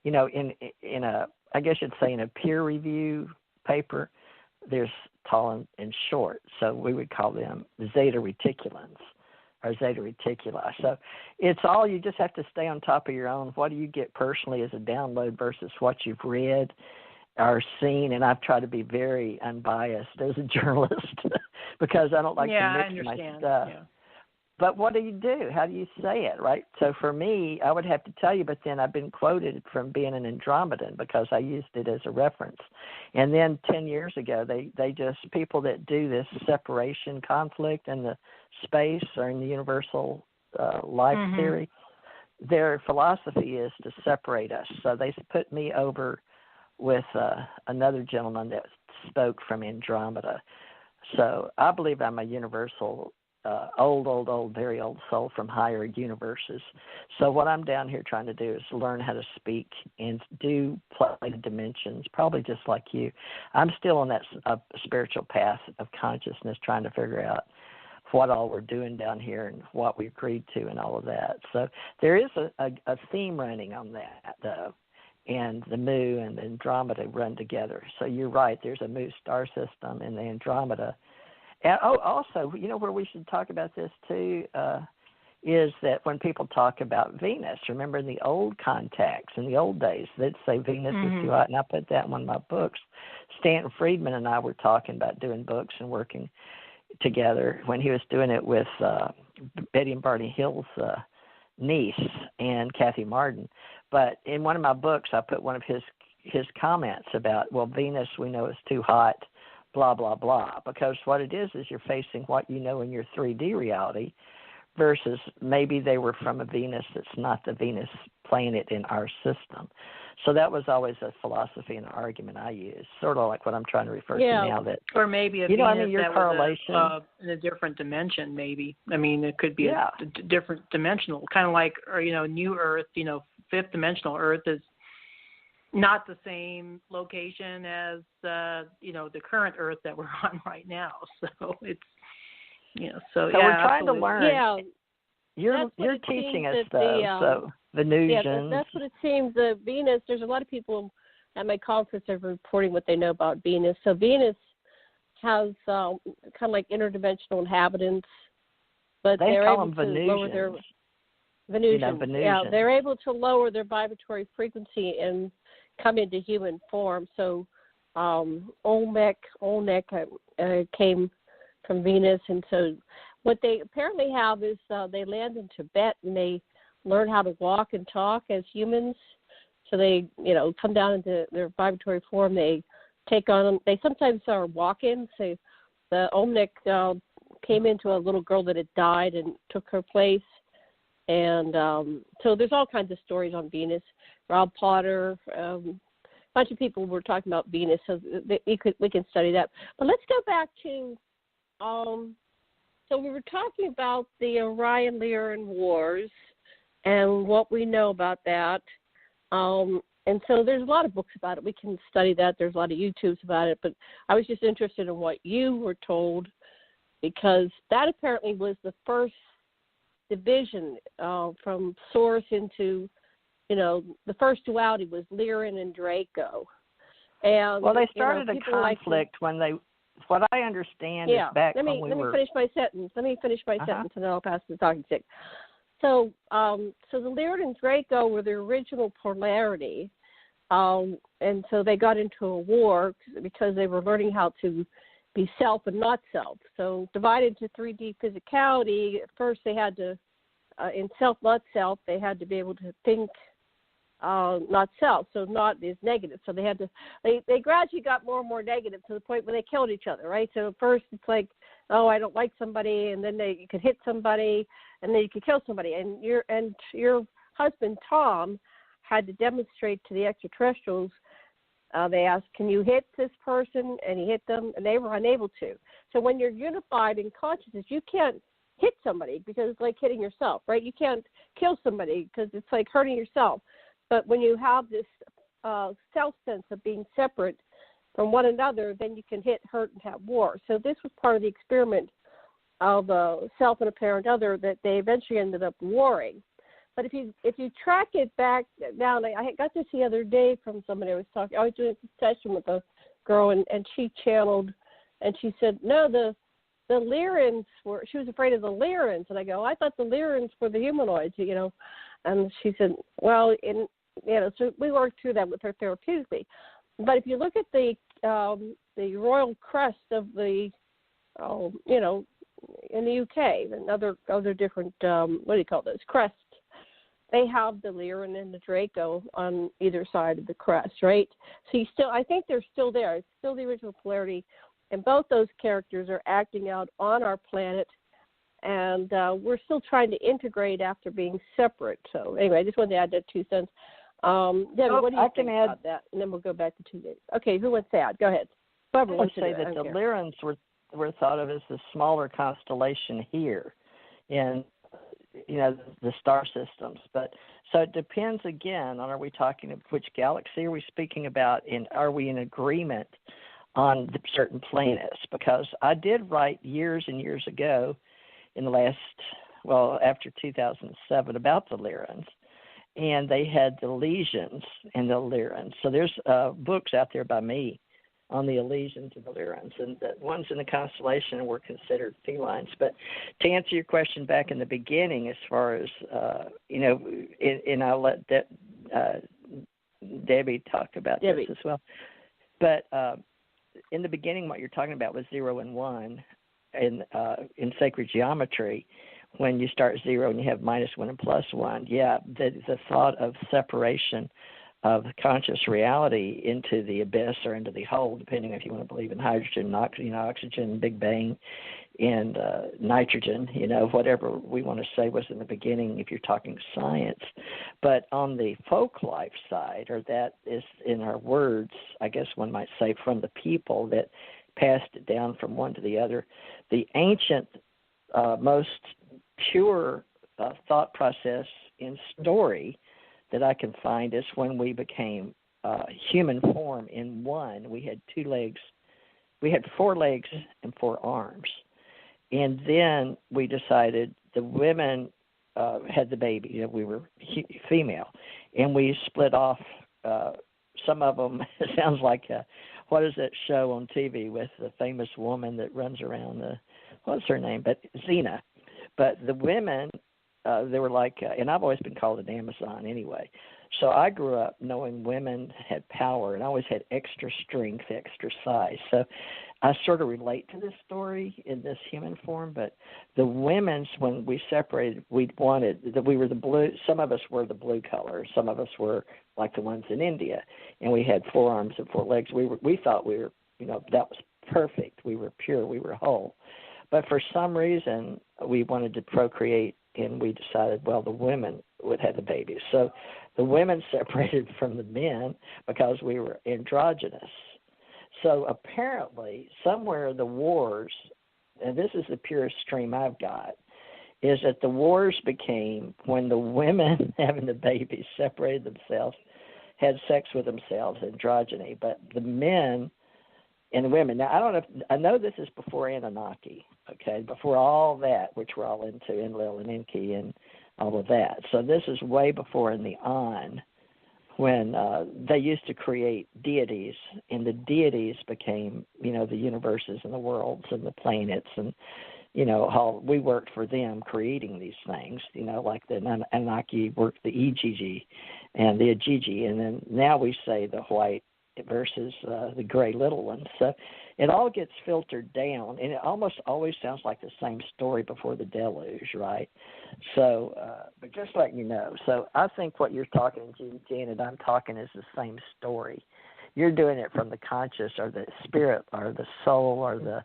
In a, I guess you'd say in a peer review paper, there's tall and short. So we would call them zeta reticulans or zeta reticuli. So it's all, you just have to stay on top of your own. What do you get personally as a download versus what you've read or seen? And I've tried to be very unbiased as a journalist because I don't like to mix my stuff. Yeah. But what do you do? How do you say it, right? So for me, I would have to tell you, but then I've been quoted from being an Andromedan because I used it as a reference. And then 10 years ago, they just, people that do this separation conflict in the space or in the universal life theory, their philosophy is to separate us. So they put me over with another gentleman that spoke from Andromeda. So I believe I'm a universal old, very old soul from higher universes. So what I'm down here trying to do is learn how to speak and do play the dimensions, probably just like you. I'm still on that spiritual path of consciousness, trying to figure out what all we're doing down here and what we agreed to and all of that. So there is a theme running on that, though. and the Mu and the Andromeda run together. So you're right. There's a Mu star system in the Andromeda. And also, where we should talk about this too is that when people talk about Venus, remember in the old contacts, in the old days, they'd say Venus is too hot, and I put that in one of my books. Stanton Friedman and I were talking about doing books and working together when he was doing it with Betty and Barney Hill's niece and Kathy Martin. But in one of my books, I put one of his comments about, well, Venus we know is too hot, blah, blah, blah, because what it is you're facing what you know in your 3D reality versus maybe they were from a Venus that's not the Venus planet in our system. So that was always a philosophy and an argument I use, sort of like what I'm trying to refer to now. That, or maybe a Venus your that correlation was in a different dimension, maybe. I mean, it could be a different dimensional, kind of like, or, New Earth, fifth dimensional Earth is not the same location as, the current Earth that we're on right now. So it's, so we're trying to learn. Yeah. You're teaching us, though, so Venusians. Yeah, that's what it seems. Venus, there's a lot of people at my conference that are reporting what they know about Venus. So Venus has kind of like interdimensional inhabitants, but they're able to lower their Venusians. Yeah, they're able to lower their vibratory frequency and come into human form. So Olmec came from Venus, and so what they apparently have is they land in Tibet and they learn how to walk and talk as humans. So they, come down into their vibratory form. They take on. They sometimes are walk-ins. So the Olmec came into a little girl that had died and took her place. And so there's all kinds of stories on Venus. Rob Potter, a bunch of people were talking about Venus, so we can study that. But let's go back to. So we were talking about the Orion-Lyran Wars and what we know about that. And so there's a lot of books about it. We can study that. There's a lot of YouTubes about it. But I was just interested in what you were told, because that apparently was the first division from Source into, the first duality was Lyran and Draco. And, well, they started a conflict when they... What I understand is back when we were... Let me finish my sentence. And then I'll pass the talking stick. So the Lyran and Draco were the original polarity, and so they got into a war because they were learning how to be self and not self. So divided into 3D physicality, at first they had to, in self, not self, they had to be able to think not self, so not is negative. So they had to, they gradually got more and more negative to the point where they killed each other, right? So at first it's like, oh, I don't like somebody, and then you could hit somebody, and then you could kill somebody. And your husband, Tom, had to demonstrate to the extraterrestrials. They asked, can you hit this person? And he hit them, and they were unable to. So when you're unified in consciousness, you can't hit somebody because it's like hitting yourself, right? You can't kill somebody because it's like hurting yourself. But when you have this self-sense of being separate from one another, then you can hit, hurt, and have war. So this was part of the experiment of self and apparent other that they eventually ended up warring. But if you track it back down, I got this the other day from somebody I was talking. I was doing a session with a girl, and she channeled, and she said, no, the Lyrans were. She was afraid of the Lyrans, and I go, I thought the Lyrans were the humanoids, And she said, well, so we worked through that with her therapeutically. But if you look at the royal crest of the, in the UK and other different, what do you call those, crests, they have the Lyran and the Draco on either side of the crest, right? So I think they're still there. It's still the original polarity, and both those characters are acting out on our planet, and we're still trying to integrate after being separate. So anyway, I just wanted to add that 2 cents. Debbie, what do you think about that? And then we'll go back to 2 days. Okay, who wants to add? Go ahead. I would say that the Lyrans were thought of as the smaller constellation here in, the star systems. But so it depends again on, are we talking of which galaxy are we speaking about, and are we in agreement on the certain planets? Because I did write years and years ago in the last, after 2007 about the Lyrans. and they had the Elysians and the Lyrans. So there's books out there by me on the Elysians and the Lyrans, and the ones in the constellation were considered felines. But to answer your question back in the beginning, as far as, and I'll let Debbie talk about this as well. But in the beginning, what you're talking about was 0 and 1 in sacred geometry. When you start 0 and you have -1 and +1, the thought of separation of conscious reality into the abyss or into the whole, depending if you want to believe in hydrogen, oxygen, Big Bang, and nitrogen, whatever we want to say was in the beginning if you're talking science. But on the folk life side, or that is in our words, I guess one might say, from the people that passed it down from one to the other, the ancient, most pure thought process in story that I can find is when we became human form in one. We had 2 legs. We had 4 legs and 4 arms. And then we decided the women had the baby. We were female. And we split off. Some of them, it sounds like, what is that show on TV with the famous woman that runs around? What's her name? But Xena. But the women, they were like, and I've always been called an Amazon anyway. So I grew up knowing women had power, and I always had extra strength, extra size. So I sort of relate to this story in this human form. But the women's, when we separated, we wanted that we were the blue. Some of us were the blue color. Some of us were like the ones in India, and we had 4 arms and 4 legs. We thought we were, that was perfect. We were pure. We were whole. But for some reason, we wanted to procreate, and we decided, well, the women would have the babies. So the women separated from the men because we were androgynous. So apparently, somewhere the wars, and this is the purest stream I've got, is that the wars became when the women having the babies separated themselves, had sex with themselves, androgyny, but the men and the women. Now, I know this is before Anunnaki, okay, before all that, which we're all into, Enlil and Enki and all of that. So this is way before in the On, when they used to create deities, and the deities became, the universes and the worlds and the planets, and, how we worked for them creating these things, like the Anunnaki worked the Igigi and the Agigi, and then now we say the white versus the gray little ones. So it all gets filtered down, and it almost always sounds like the same story before the deluge, right? So, but just letting you know. So I think what you're talking, Janet, I'm talking is the same story. You're doing it from the conscious or the spirit or the soul or the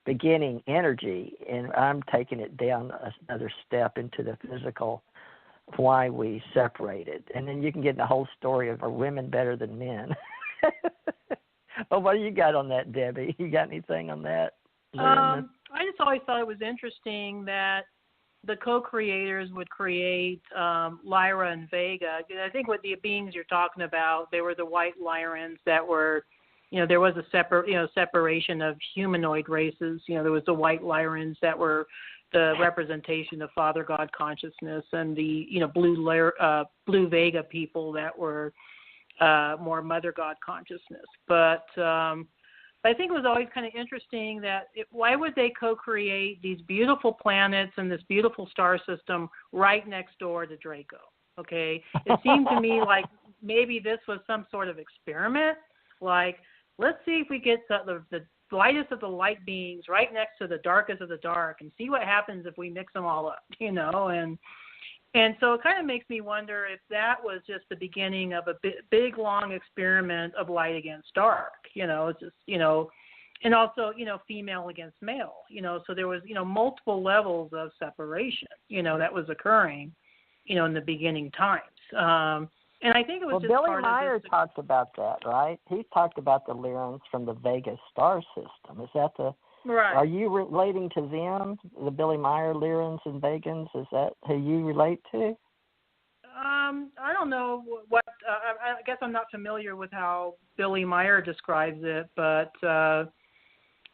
beginning energy, and I'm taking it down another step into the physical, why we separated. And then you can get the whole story of are women better than men? Well, what do you got on that, Debbie? You got anything on that? I just always thought it was interesting that the co-creators would create Lyra and Vega. I think what the beings you're talking about, they were the white Lyrans that were, there was a separation of humanoid races. There was the white Lyrans that were the representation of Father God consciousness, and the blue Vega people that were more Mother God consciousness. But I think it was always kind of interesting that why would they co-create these beautiful planets and this beautiful star system right next door to Draco? Okay, it seemed to me like maybe this was some sort of experiment. Like, let's see if we get the lightest of the light beings right next to the darkest of the dark, and see what happens if we mix them all up. And so it kind of makes me wonder if that was just the beginning of a big, long experiment of light against dark, it's just, and also, female against male, so there was, multiple levels of separation, that was occurring, in the beginning times. And I think it was just Billy part Meyer of this. talked about that, right? He talked about the Lyrans from the Vega star system. Is that Right. Are you relating to them, the Billy Meyer Lyrans and Vegans? Is that who you relate to? I don't know what. I guess I'm not familiar with how Billy Meyer describes it, but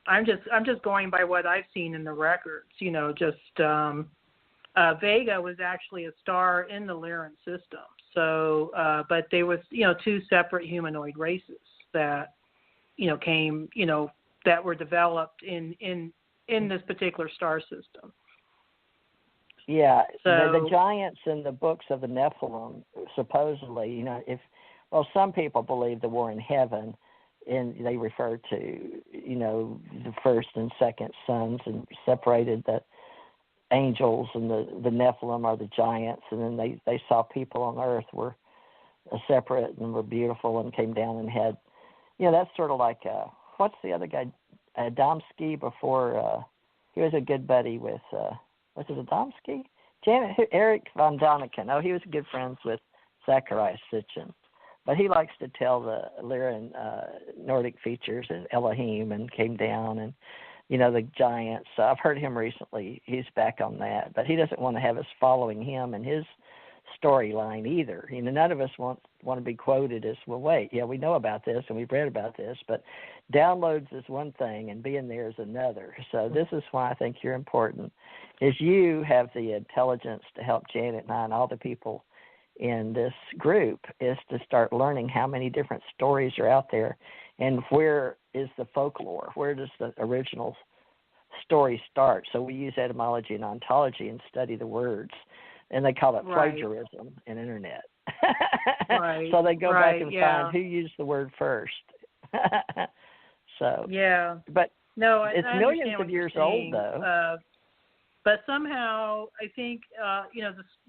I'm just going by what I've seen in the records. Vega was actually a star in the Lyran system. So, but there was, two separate humanoid races that, came, that were developed in this particular star system. Yeah, so, the giants in the books of the Nephilim, supposedly, some people believe they were in heaven, and they refer to, the first and second sons, and separated the angels and the Nephilim are the giants, and then they saw people on earth were separate and were beautiful and came down and had, that's sort of like, what's the other guy, Domsky before, he was a good buddy with, was it Adamski? Eric von Daniken. Oh, he was good friends with Zacharias Sitchin. But he likes to tell the Lyran Nordic features and Elohim and came down and, the giants. So I've heard him recently. He's back on that. But he doesn't want to have us following him and his storyline either. None of us want to be quoted as, well, wait, yeah, we know about this and we've read about this, but downloads is one thing and being there is another. So this is why I think you're important, is you have the intelligence to help Janet and I and all the people in this group is to start learning how many different stories are out there and where is the folklore, where does the original story start. So we use etymology and ontology and study the words. And they call it plagiarism in internet. Right. So they go back and find who used the word first. So yeah, but no, it's millions of years old though. But somehow I think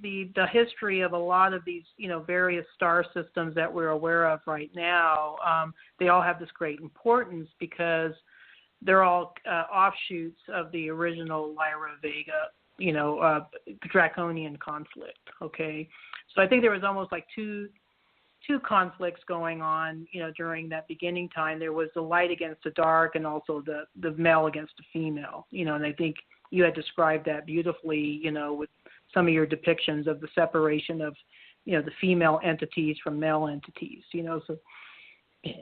the history of a lot of these various star systems that we're aware of right now, they all have this great importance because they're all offshoots of the original Lyra Vega draconian conflict. Okay, so I think there was almost like two conflicts going on, during that beginning time. There was the light against the dark, and also the male against the female. And I think you had described that beautifully, with some of your depictions of the separation of, the female entities from male entities. So,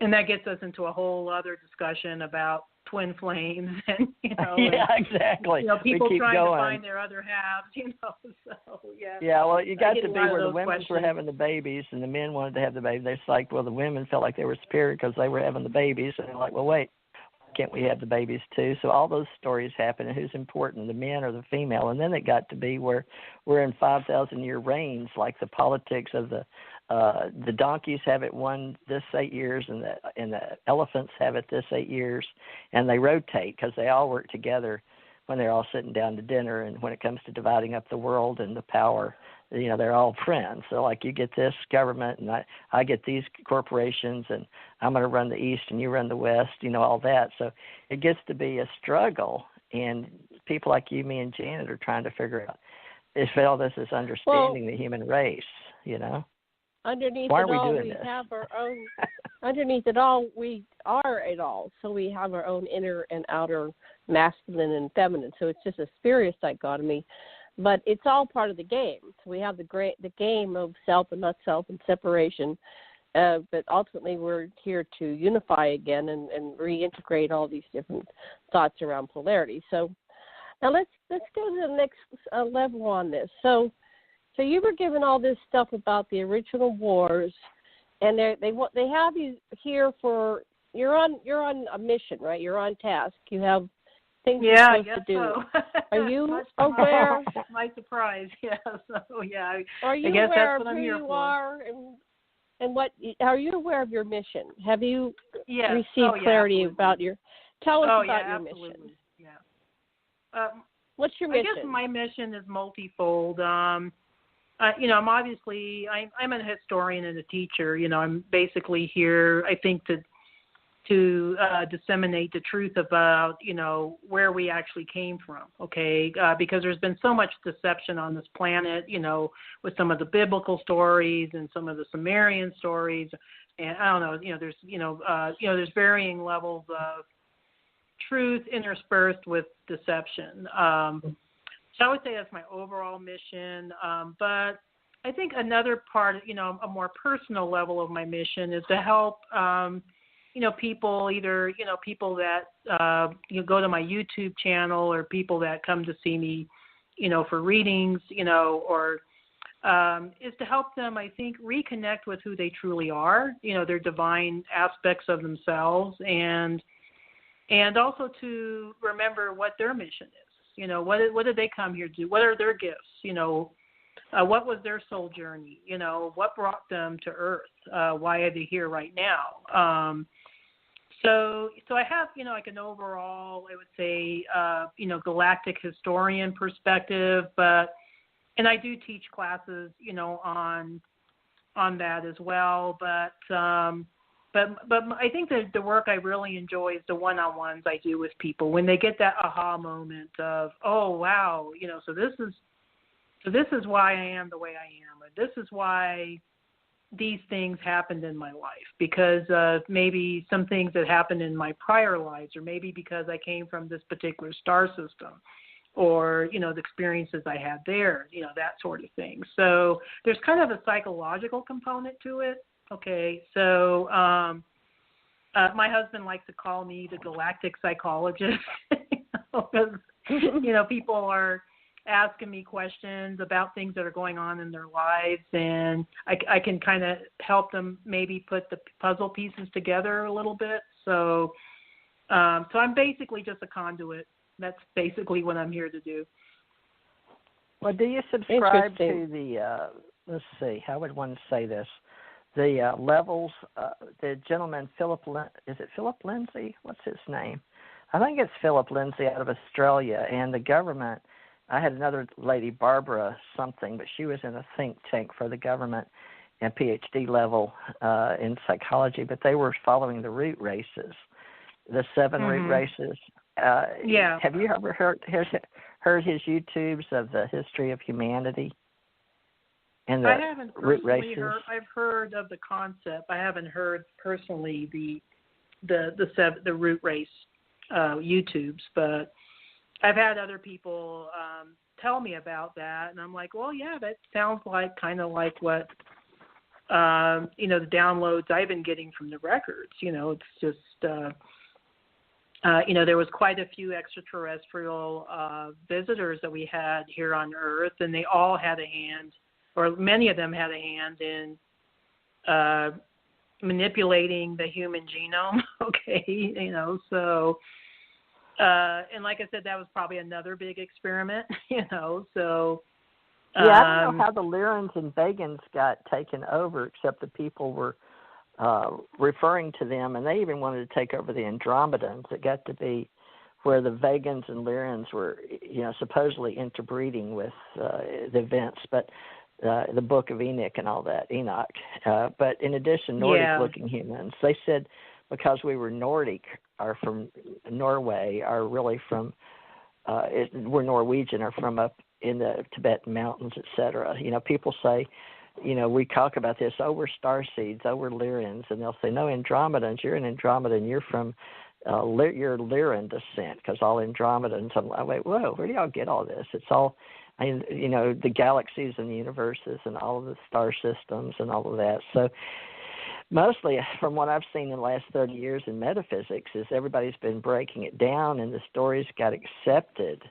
and that gets us into a whole other discussion about twin flames and yeah, exactly. People trying going. to find their other halves, so yeah. Yeah, well, you got to be where the women questions. were having the babies and the men wanted to have the baby. They're like, well, the women felt like they were superior because they were having the babies, and they're like, well, wait, can't we have the babies too? So all those stories happen, and who's important, the men or the female? And then it got to be where we're in 5,000-year reigns, like the politics of the donkeys have it this 8 years, and the elephants have it this 8 years, and they rotate because they all work together when they're all sitting down to dinner. And when it comes to dividing up the world and the power, they're all friends. So like you get this government, and I get these corporations, and I'm going to run the East and you run the West, all that. So it gets to be a struggle, and people like you, me, and Janet are trying to figure out if all this is understanding the human race, Underneath Why it are we all, doing we this? have our own. Underneath it all, we are it all. So we have our own inner and outer masculine and feminine. So it's just a spurious dichotomy, but it's all part of the game. So we have the game of self and not self and separation. But ultimately, we're here to unify again and reintegrate all these different thoughts around polarity. So now let's go to the next level on this. So you were given all this stuff about the original wars, and they have you here for you're on a mission, right? You're on task. You have things you're supposed to do. So. Are you aware? My surprise, yeah. So yeah, are you I guess aware that's what of I'm who here you for. are and what? Are you aware of your mission? Have you received yeah, clarity absolutely. about your? Tell us about your absolutely. mission. Yeah. What's your mission? I guess my mission is multifold. I'm obviously I'm a historian and a teacher. I'm basically here, I think, to disseminate the truth about where we actually came from. Okay, because there's been so much deception on this planet. With some of the biblical stories and some of the Sumerian stories, and I don't know. There's varying levels of truth interspersed with deception. So I would say that's my overall mission. But I think another part, a more personal level of my mission is to help, people, either, people that go to my YouTube channel or people that come to see me, for readings, or is to help them, I think, reconnect with who they truly are, their divine aspects of themselves, and also to remember what their mission is. What did they come here to do? What are their gifts? What was their soul journey? What brought them to Earth? Why are they here right now? So I have, like an overall, I would say, galactic historian perspective, and I do teach classes, on that as well. But I think that the work I really enjoy is the one-on-ones I do with people when they get that aha moment of, oh wow, so this is why I am the way I am, or this is why these things happened in my life, because of maybe some things that happened in my prior lives, or maybe because I came from this particular star system, or, the experiences I had there, that sort of thing. So there's kind of a psychological component to it. Okay, so my husband likes to call me the galactic psychologist, because, people are asking me questions about things that are going on in their lives, and I can kind of help them maybe put the puzzle pieces together a little bit. So I'm basically just a conduit. That's basically what I'm here to do. Well, do you subscribe to the, let's see, how would one say this? The levels, the gentleman, is it Philip Lindsay? What's his name? I think it's Philip Lindsay out of Australia, and the government. I had another lady, Barbara something, but she was in a think tank for the government and PhD level in psychology, but they were following the root races, the 7 root races. Yeah. Have you ever heard his YouTubes of the history of humanity and the I haven't root personally races? I've heard of the concept. I haven't heard personally the root race YouTubes, but I've had other people tell me about that, and I'm like, well, yeah, that sounds like kind of like what the downloads I've been getting from the records. It's just there was quite a few extraterrestrial visitors that we had here on Earth, and they all had a hand, or many of them had a hand in manipulating the human genome. Okay, so. And like I said, that was probably another big experiment, so. Yeah, I don't know how the Lyrans and Vegans got taken over, except the people were referring to them, and they even wanted to take over the Andromedans. It got to be where the Vegans and Lyrans were, supposedly interbreeding with the events, but the Book of Enoch and all that, Enoch. But in addition, Nordic-looking humans, they said because we were Nordic, are from Norway, are really from, we're Norwegian, are from up in the Tibetan mountains, etc. People say, we talk about this, oh, we're starseeds, oh, we're Lyrans, and they'll say, no, Andromedans, you're an Andromedan, you're from, you're Lyran descent, because all Andromedans, I'm like, wait, whoa, where do y'all get all this? It's all, the galaxies and the universes and all of the star systems and all of that. So mostly from what I've seen in the last 30 years in metaphysics is everybody's been breaking it down, and the stories got accepted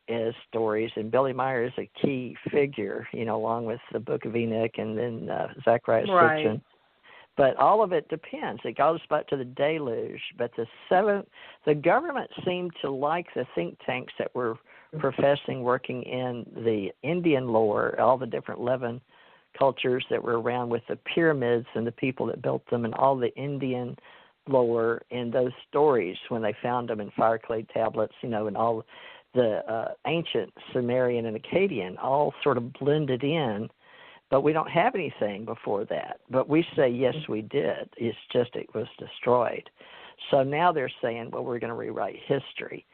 as stories, and Billy Meyer is a key figure, along with the Book of Enoch and then Zacharias Sitchin. But all of it depends. It goes back to the deluge. But the government seemed to like the think tanks that were professing working in the Indian lore, all the different 11 cultures that were around with the pyramids and the people that built them, and all the Indian lore in those stories when they found them in fire clay tablets, and all the ancient Sumerian and Akkadian all sort of blended in, but we don't have anything before that. But we say, yes, we did. It's just it was destroyed. So now they're saying, well, we're going to rewrite history.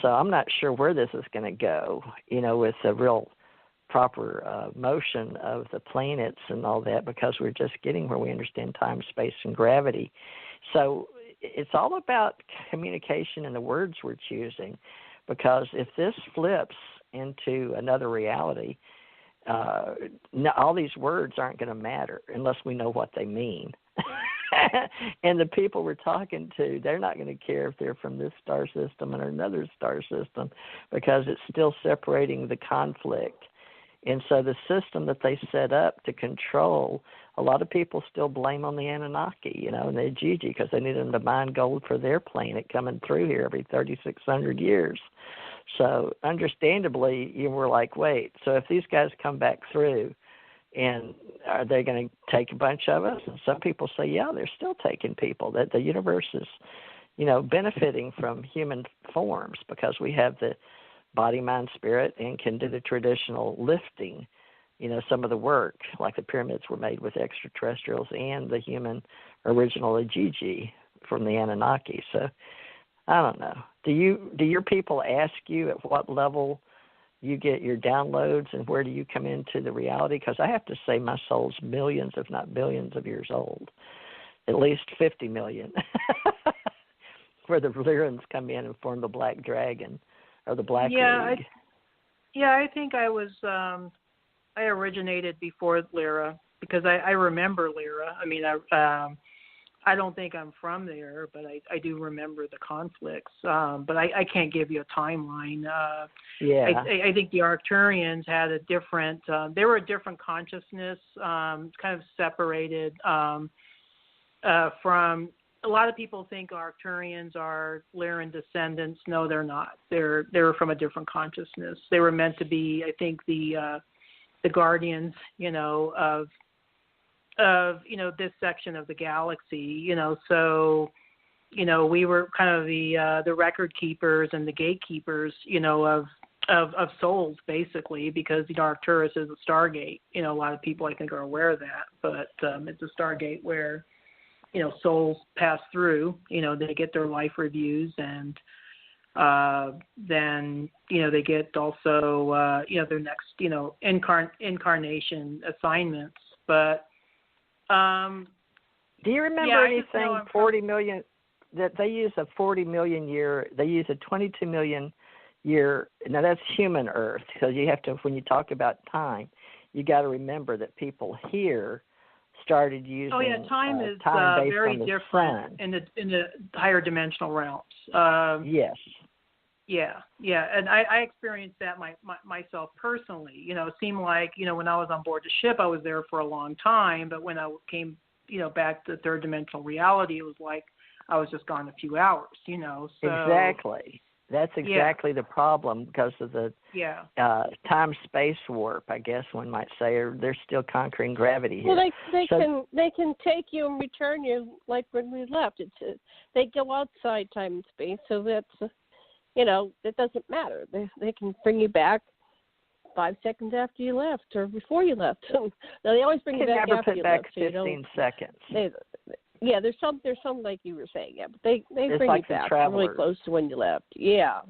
So I'm not sure where this is going to go, with a real proper motion of the planets and all that, because we're just getting where we understand time, space, and gravity. So it's all about communication and the words we're choosing, because if this flips into another reality, all these words aren't going to matter unless we know what they mean. And the people we're talking to, they're not going to care if they're from this star system or another star system, because it's still separating the conflict. And so the system that they set up to control, a lot of people still blame on the Anunnaki, and the Gigi, because they need them to mine gold for their planet coming through here every 3,600 years. So understandably, you were like, wait, so if these guys come back through, and are they going to take a bunch of us? And some people say, yeah, they're still taking people, that the universe is, benefiting from human forms, because we have the body, mind, spirit, and can do the traditional lifting, some of the work, like the pyramids were made with extraterrestrials and the human original Ajiji from the Anunnaki. So I don't know. Do your people ask you at what level you get your downloads, and where do you come into the reality? Because I have to say my soul's millions, if not billions of years old, at least 50 million, where the Lyrans come in and form the Black Dragon or the Black League. I think I was I originated before Lyra, because I remember Lyra. I mean, I don't think I'm from there, but I do remember the conflicts. But I can't give you a timeline. I think the Arcturians had a different, they were a different consciousness, kind of separated from, a lot of people think Arcturians are Lyran descendants. No, they're not. They're from a different consciousness. They were meant to be, I think, the guardians, of this section of the galaxy, so we were kind of the record keepers and the gatekeepers, of souls, basically, because Arcturus is a stargate. A lot of people, I think, are aware of that, but it's a stargate where souls pass through. They get their life reviews, and then they get also their next incarnation assignments. But do you remember anything 40 million, that they use a 40 million year, they use a 22 million year, now that's human Earth, because you have to, when you talk about time, you got to remember that people here started using time is time very different in the higher dimensional realms. Yes. Yeah, and I experienced that myself personally. It seemed like, when I was on board the ship, I was there for a long time, but when I came, back to third dimensional reality, it was like I was just gone a few hours, so. Exactly. That's exactly the problem, because of the time-space warp, I guess one might say, or they're still conquering gravity here. Well, they can take you and return you like when we left. They go outside time and space, so that's it doesn't matter. They can bring you back 5 seconds after you left or before you left. Now, they always bring you back after you left. They never put back 15 seconds. There's some like you were saying, but they bring like you back Travelers. really close to when you left. Yeah.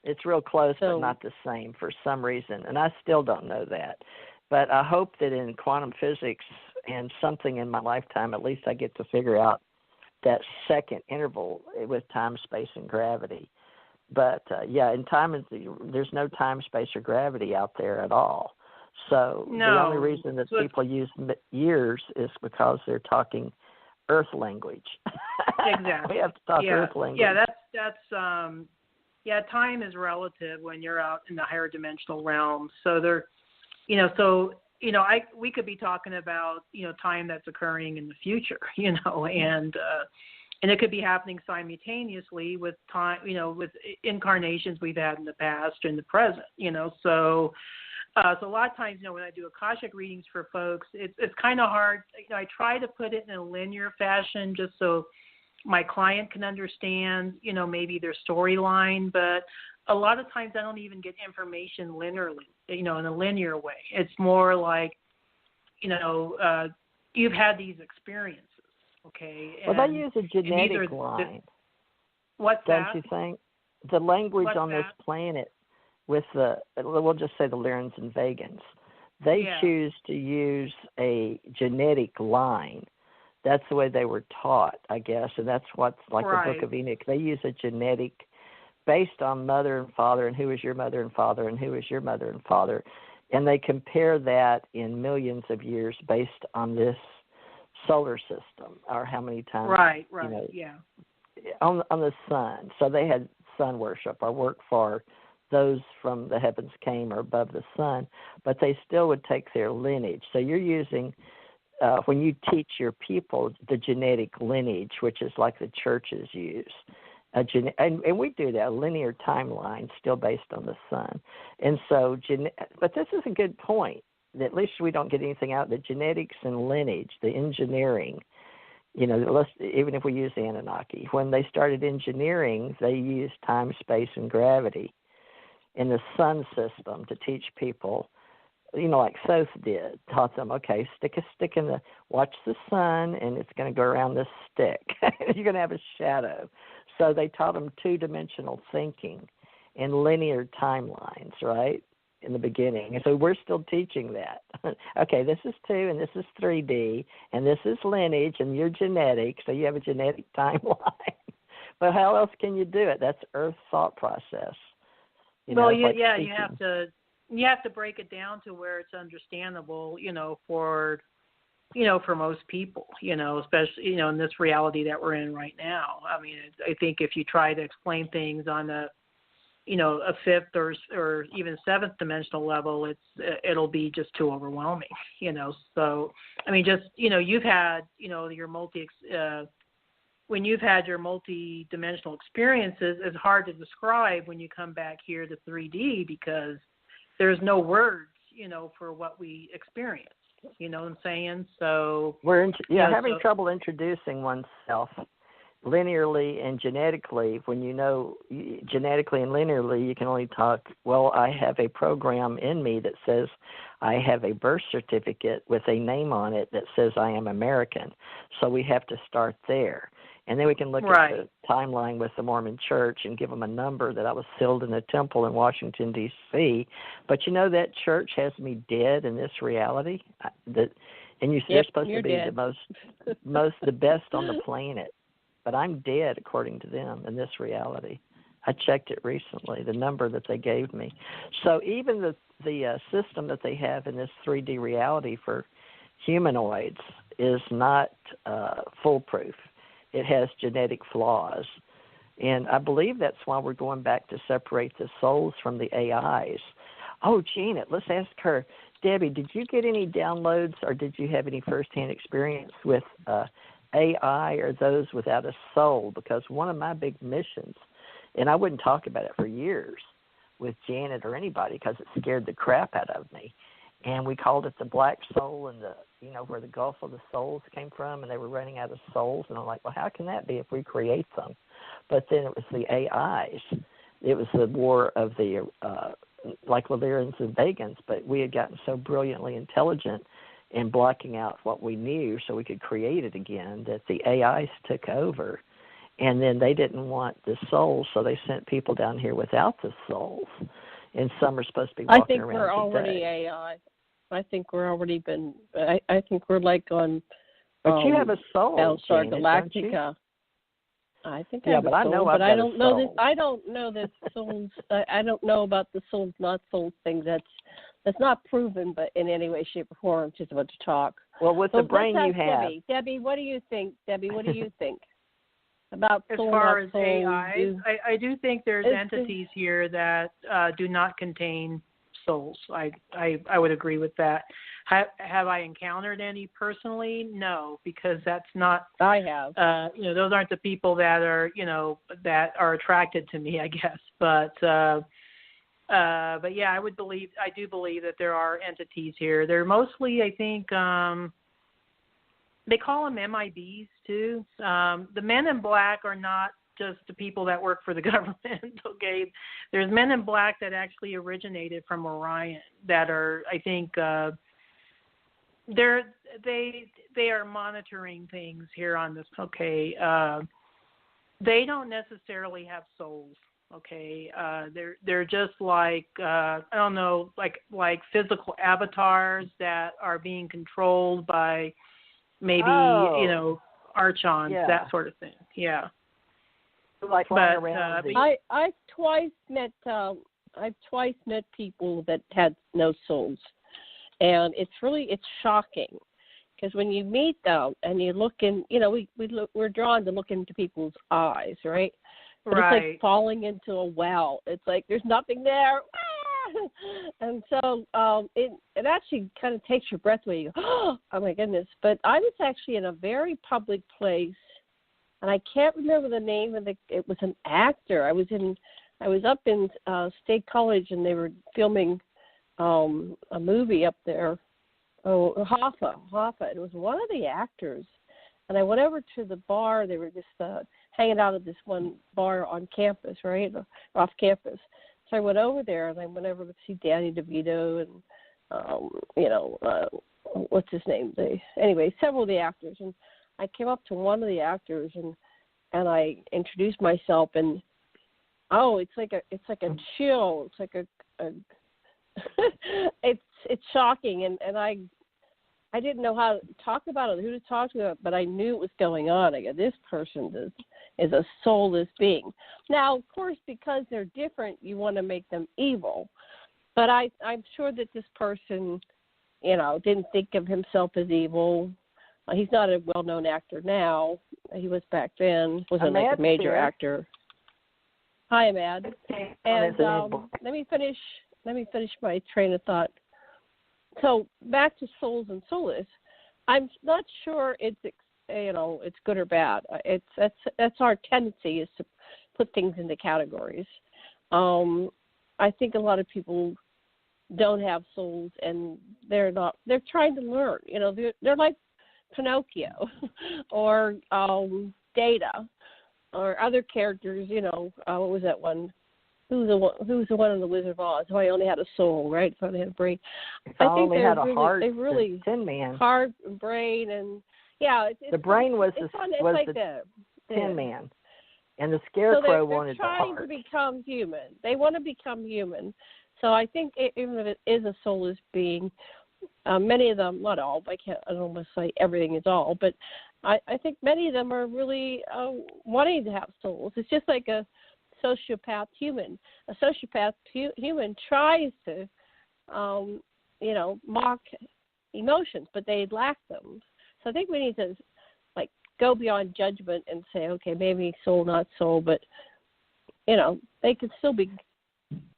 It's real close, but not the same for some reason, and I still don't know that. But I hope that in quantum physics and something in my lifetime, at least I get to figure out that second interval with time, space, and gravity. But, in time, there's no time, space, or gravity out there at all. So the only reason that people use years is because they're talking Earth language. Exactly. We have to talk Earth language. Yeah, that's time is relative when you're out in the higher dimensional realms. So we could be talking about, time that's occurring in the future, and it could be happening simultaneously with time, with incarnations we've had in the past and the present, So a lot of times, when I do Akashic readings for folks, it's kind of hard. I try to put it in a linear fashion just so my client can understand, maybe their storyline. But a lot of times I don't even get information linearly, in a linear way. It's more like, you've had these experiences. Okay. Well, they use a genetic line. What's that? Don't you think? The language on this planet with we'll just say the Lyrans and Vegans, they choose to use a genetic line. That's the way they were taught, I guess, and that's what's like the Book of Enoch. They use a genetic based on mother and father, and who is your mother and father, and who is your mother and father, and they compare that in millions of years based on this solar system, or how many times, right, on the sun. So they had sun worship, or work for those from the heavens came or above the sun, but they still would take their lineage. So you're using, when you teach your people, the genetic lineage, which is like the churches use. And we do that, a linear timeline still based on the sun. And so, but this is a good point, that at least we don't get anything out. The genetics and lineage, the engineering, even if we use the Anunnaki, when they started engineering, they used time, space, and gravity in the sun system to teach people, like Thoth did, taught them, okay, stick a stick watch the sun, and it's going to go around this stick. You're going to have a shadow. So they taught them two-dimensional thinking and linear timelines, right, in the beginning. And so we're still teaching that. Okay, this is 2, and this is 3D, and this is lineage, and you're genetic, so you have a genetic timeline. But how else can you do it? That's Earth's thought process. You have to break it down to where it's understandable, for most people, especially, in this reality that we're in right now. I mean, I think if you try to explain things on a 5th or even 7th dimensional level, it'll be just too overwhelming, So, I mean, just, you've had, when you've had your multi-dimensional experiences, it's hard to describe when you come back here to 3D because there's no words, for what we experience. You know what I'm saying? So we're having trouble introducing oneself linearly and genetically. When genetically and linearly, you can only talk, well, I have a program in me that says I have a birth certificate with a name on it that says I am American. So we have to start there. And then we can look at the timeline with the Mormon Church and give them a number that I was sealed in a temple in Washington, D.C. But that church has me dead in this reality. They're supposed to be the best on the planet. But I'm dead according to them in this reality. I checked it recently, the number that they gave me. So even the system that they have in this 3D reality for humanoids is not foolproof. It has genetic flaws. And I believe that's why we're going back to separate the souls from the AIs. Oh, Janet, let's ask her. Debbie, did you get any downloads or did you have any firsthand experience with AI or those without a soul? Because one of my big missions, and I wouldn't talk about it for years with Janet or anybody because it scared the crap out of me. And we called it the black soul and where the Gulf of the Souls came from, and they were running out of souls. And I'm like, well, how can that be if we create them? But then it was the AIs. It was the war of the, like Valerians and Vegans, but we had gotten so brilliantly intelligent in blocking out what we knew so we could create it again that the AIs took over. And then they didn't want the souls, so they sent people down here without the souls. And some are supposed to be walking around today. I think we're already AI. I think we're already been. I think we're like on. But you have a soul, Battlestar Janet, Galactica. I think I have but a soul, I know but I don't know this. I don't know that souls. I don't know about the souls, not souls thing. That's not proven, but in any way, shape, or form. I'm just about to talk. Well, with the brain you have, Debbie, what do you think? Debbie, what do you think about as soul, far as soul, AIs? I do think there's entities here that do not contain souls. I would agree with that. Have I encountered any personally? No, because that's not. I have. Those aren't the people that are that are attracted to me, I guess. But yeah, I do believe that there are entities here. They're mostly, I think, they call them MIBs too. The men in black are not just the people that work for the government, okay? There's men in black that actually originated from Orion that are, I think, they are monitoring things here on this, okay? They don't necessarily have souls, okay? They're just like, I don't know, like physical avatars that are being controlled by maybe, archons, that sort of thing, yeah. Like I've twice met people that had no souls, and it's shocking. Because when you meet them and you look in, we're drawn to look into people's eyes, right? But right. It's like falling into a well. It's like there's nothing there. And so it actually kind of takes your breath away. You go, oh my goodness. But I was actually in a very public place, and I can't remember the name of it was an actor. I was up in State College, and they were filming a movie up there. Oh, Hoffa. It was one of the actors. And I went over to the bar. They were just hanging out at this one bar on campus, right, off campus. So I went over there, and I went over to see Danny DeVito and, what's his name? Anyway, several of the actors. And I came up to one of the actors, and I introduced myself, and it's like a chill. It's like a it's shocking, and I didn't know how to talk about it, who to talk to, but I knew it was going on. I go, this person is a soulless being. Now, of course, because they're different, you want to make them evil. But I'm sure that this person, didn't think of himself as evil. He's not a well-known actor now. He was back then. Wasn't like a major actor. Hi, Ahmad. And let me finish my train of thought. So back to souls and soulless. I'm not sure it's good or bad. That's our tendency is to put things into categories. I think a lot of people don't have souls, and they're trying to learn. They're like Pinocchio or Data or other characters. What was that one? Who's the one in the Wizard of Oz? I only had a soul, right? So I only had a brain. I think they really Tin Man. Heart, brain, and the brain was the Tin Man, and the Scarecrow wanted the heart. They're trying to become human. They want to become human. So I think even if it is a soulless being, many of them, not all, I don't want to say everything is all, but I think many of them are really wanting to have souls. It's just like a sociopath human. A sociopath human tries to, mock emotions, but they lack them. So I think we need to, go beyond judgment and say, okay, maybe soul, not soul, but, they can still be.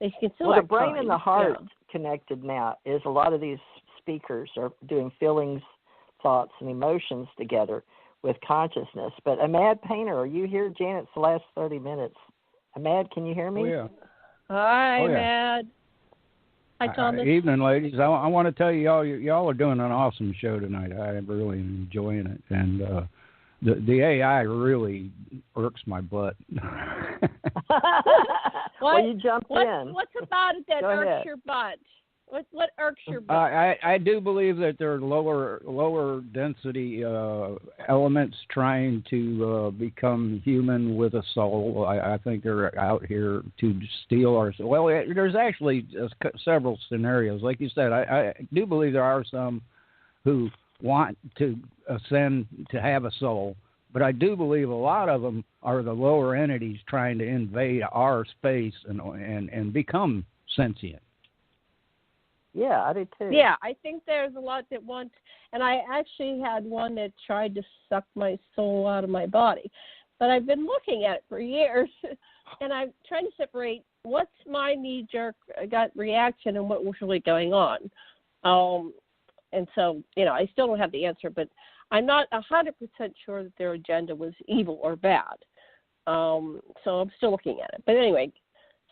They can still. Well, the brain and the heart connected now is a lot of these speakers are doing feelings, thoughts, and emotions together with consciousness. But Ahmad Painter, are you here, Janet? It's the last 30 minutes. Ahmad, can you hear me? Oh, yeah. Hi, Ahmad. Hi, Thomas. Evening, ladies. I want to tell you, y'all are doing an awesome show tonight. I'm really enjoying it. And the AI really irks my butt. Well, you jumped in. What's about it that irks your butt? What irks your butt? I do believe that there are lower density elements trying to become human with a soul. I think they're out here to steal our soul. Well, there's actually several scenarios. Like you said, I do believe there are some who want to ascend to have a soul. But I do believe a lot of them are the lower entities trying to invade our space and become sentient. Yeah, I do too. Yeah, I think there's a lot that want, and I actually had one that tried to suck my soul out of my body. But I've been looking at it for years, and I'm trying to separate what's my knee-jerk gut reaction and what was really going on. And so, I still don't have the answer, but I'm not 100% sure that their agenda was evil or bad. So I'm still looking at it. But anyway,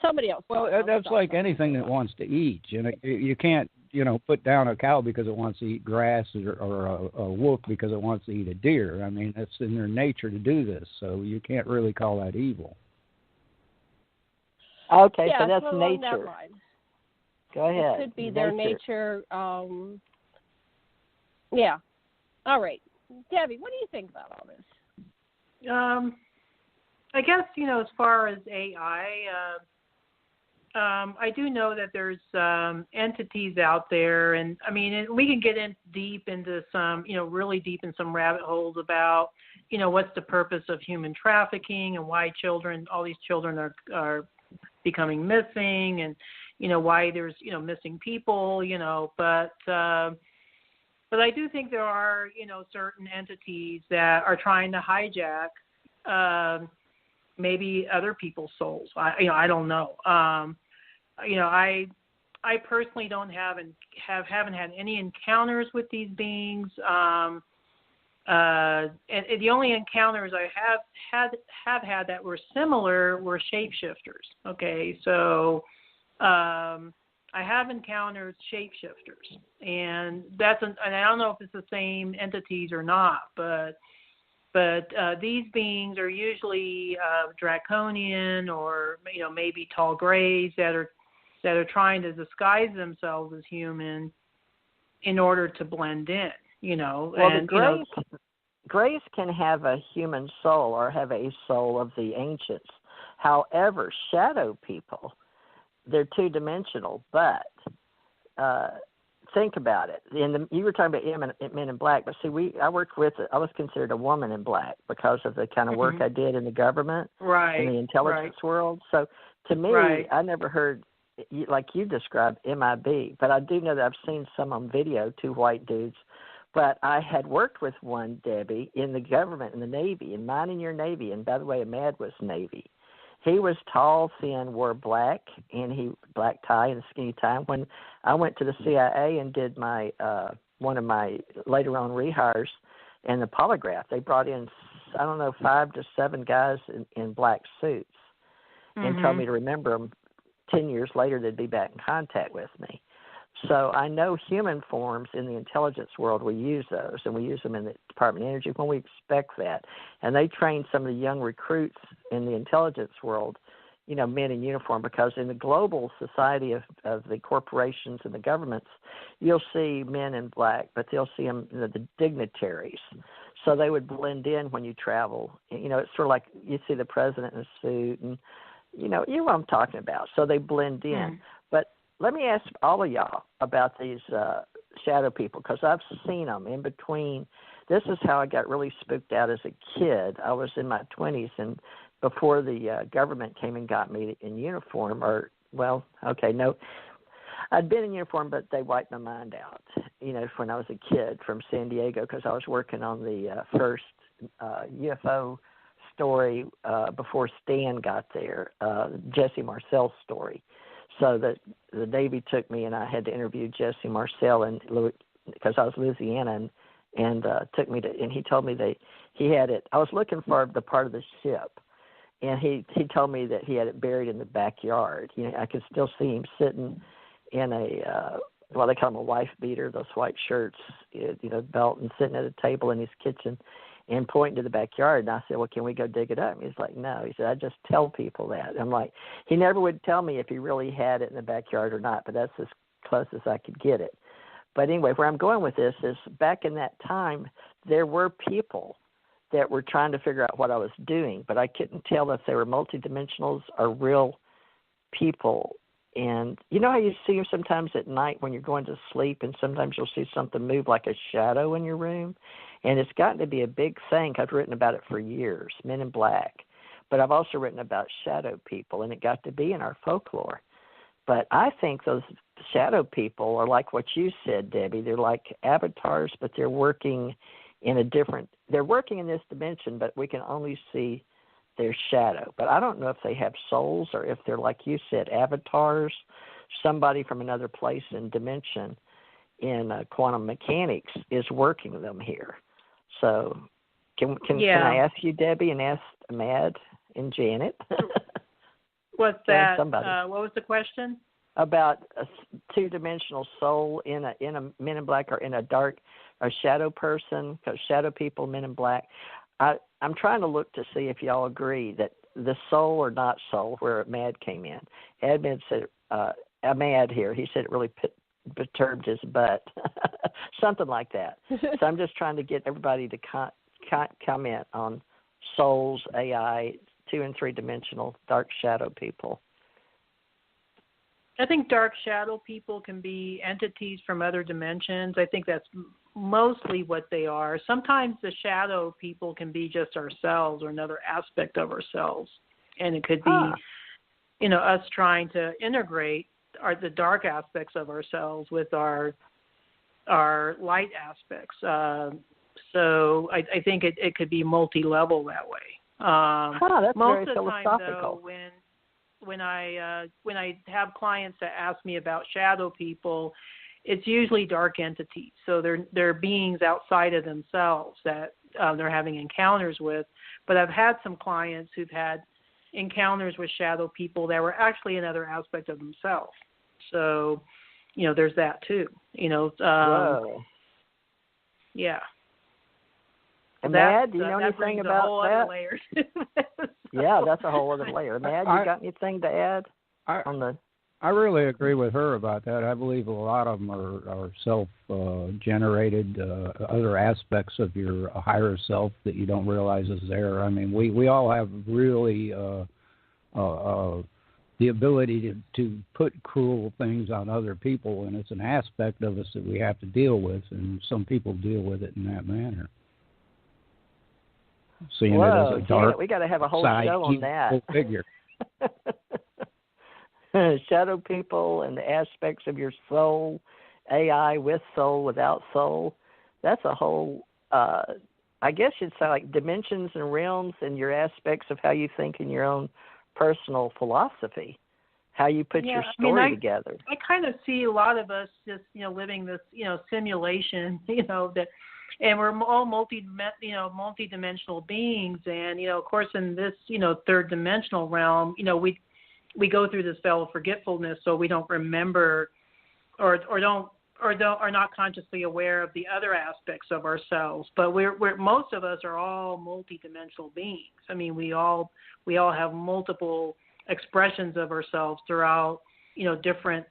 somebody else. Well, that's like anything that wants to eat. You can't, put down a cow because it wants to eat grass or a wolf because it wants to eat a deer. I mean, it's in their nature to do this. So you can't really call that evil. Okay, yeah, so that's so nature. Go ahead. It could be their nature. Yeah. All right. Debbie, what do you think about all this? I guess, as far as AI, I do know that there's entities out there, and I mean, we can get in deep into some, really deep in some rabbit holes about, what's the purpose of human trafficking and why all these children are becoming missing, and, why there's, missing people, but But I do think there are, certain entities that are trying to hijack maybe other people's souls. I don't know. I personally haven't had any encounters with these beings. And the only encounters I have had that were similar were shapeshifters. Okay, so I have encountered shapeshifters, and and I don't know if it's the same entities or not, but these beings are usually draconian or maybe tall grays that are trying to disguise themselves as human in order to blend in. Well, the grays can have a human soul or have a soul of the ancients. However, shadow people, they're two-dimensional, but think about it. You were talking about men in black, but see, I was considered a woman in black because of the kind of work I did in the government, in the intelligence world. So to me, I never heard, like you described, MIB, but I do know that I've seen some on video, two white dudes. But I had worked with one, Debbie, in the government, in the Navy, in mine and your Navy, and by the way, Ahmad was Navy. He was tall, thin, wore black, and black tie and skinny tie. When I went to the CIA and did my one of my later on rehires and the polygraph, they brought in 5 to 7 guys in black suits, and told me to remember them. 10 years later, they'd be back in contact with me. So I know human forms in the intelligence world, we use those, and we use them in the Department of Energy when we expect that. And they train some of the young recruits in the intelligence world, men in uniform, because in the global society of the corporations and the governments, you'll see men in black, but they'll see them, the dignitaries. So they would blend in when you travel. It's sort of like you see the president in a suit, and you know what I'm talking about. So they blend in. But let me ask all of y'all about these shadow people, because I've seen them in between. This is how I got really spooked out as a kid. I was in my 20s, and before the government came and got me in uniform, I'd been in uniform, but they wiped my mind out, when I was a kid from San Diego, because I was working on the first UFO story before Stan got there, Jesse Marcel's story. So the Navy took me, and I had to interview Jesse Marcel because I was Louisiana, and took me to, and he told me he had it. I was looking for the part of the ship, and he told me that he had it buried in the backyard. I could still see him sitting in a they call them a wife beater, those white shirts, belt, and sitting at a table in his kitchen and pointing to the backyard. And I said, well, can we go dig it up? And he's like, no. He said, I just tell people that. I'm like, he never would tell me if he really had it in the backyard or not, but that's as close as I could get it. But anyway, where I'm going with this is back in that time, there were people that were trying to figure out what I was doing, but I couldn't tell if they were multidimensionals or real people. And you know how you see them sometimes at night when you're going to sleep, and sometimes you'll see something move like a shadow in your room? And it's gotten to be a big thing. I've written about it for years, Men in Black. But I've also written about shadow people, and it got to be in our folklore. But I think those shadow people are like what you said, Debbie. They're like avatars, but they're working in they're working in this dimension, but we can only see their shadow. But I don't know if they have souls or if they're, like you said, avatars, somebody from another place and dimension in quantum mechanics is working them here. So can I ask you, Debbie, and ask Ahmad and Janet? What's that? What was the question? About a two-dimensional soul in a Men in Black or in a shadow person, because shadow people, Men in Black. I'm trying to look to see if y'all agree that the soul or not soul, where Ahmad came in. Ahmad said, Ahmad here, he said it really perturbed his butt, something like that. So I'm just trying to get everybody to comment on souls, AI, 2- and 3-dimensional dark shadow people. I think dark shadow people can be entities from other dimensions. I think that's mostly what they are. Sometimes the shadow people can be just ourselves or another aspect of ourselves. And it could be, us trying to integrate the dark aspects of ourselves with our are light aspects. So I think it could be multi-level that way. That's most very of the philosophical. time, though, when I have clients that ask me about shadow people, it's usually dark entities. So they're beings outside of themselves that they're having encounters with. But I've had some clients who've had encounters with shadow people that were actually another aspect of themselves. So, there's that too. Whoa. Yeah. And Mad, do you know anything about whole that? Other layers. Yeah, that's a whole other layer. Mad, you got anything to add on the? I really agree with her about that. I believe a lot of them are self-generated, other aspects of your higher self that you don't realize is there. I mean, we all have really the ability to put cruel things on other people, and it's an aspect of us that we have to deal with, and some people deal with it in that manner. Seeing it as a dark, we got to have a whole show on that. Figure. Shadow people and the aspects of your soul, AI with soul, without soul. That's a whole, I guess you'd say like dimensions and realms and your aspects of how you think in your own personal philosophy, how you put your story together. I kind of see a lot of us just, living this, simulation, that, and we're all multi-dimensional beings. And, of course, in this, third dimensional realm, we go through this veil of forgetfulness, so we don't remember or are not consciously aware of the other aspects of ourselves. But most of us are all multidimensional beings. I mean, we all have multiple expressions of ourselves throughout, different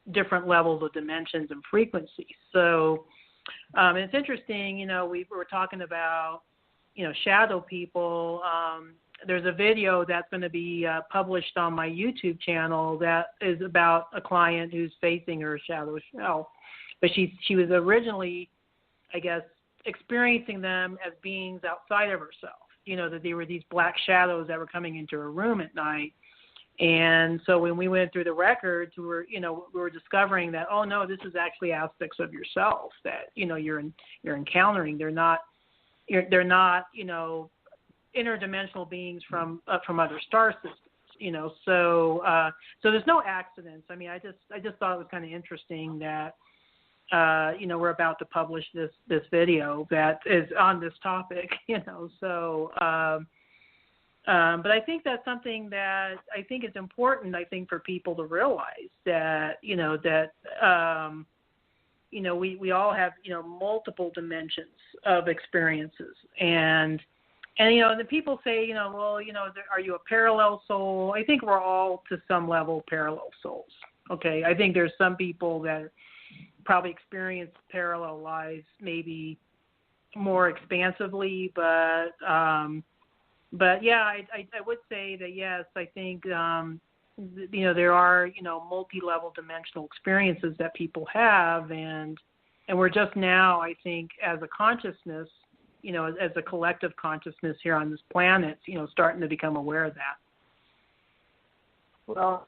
levels of dimensions and frequencies. So it's interesting, we were talking about, shadow people. There's a video that's going to be published on my YouTube channel that is about a client who's facing her shadow self. But she was originally, I guess, experiencing them as beings outside of herself, that they were these black shadows that were coming into her room at night. And so when we went through the records, we were discovering that, oh no, this is actually aspects of yourself that, you're encountering. They're not, interdimensional beings from other star systems, so there's no accidents. I mean, I just thought it was kind of interesting that we're about to publish this video that is on this topic, so but I think that's something that I think is important, I think, for people to realize that we all have multiple dimensions of experiences. And the people say, are you a parallel soul? I think we're all, to some level, parallel souls. Okay, I think there's some people that probably experience parallel lives maybe more expansively, but yeah, I would say that yes, I think there are multi-level dimensional experiences that people have, and we're just now, I think, as a consciousness, as a collective consciousness here on this planet, starting to become aware of that. Well,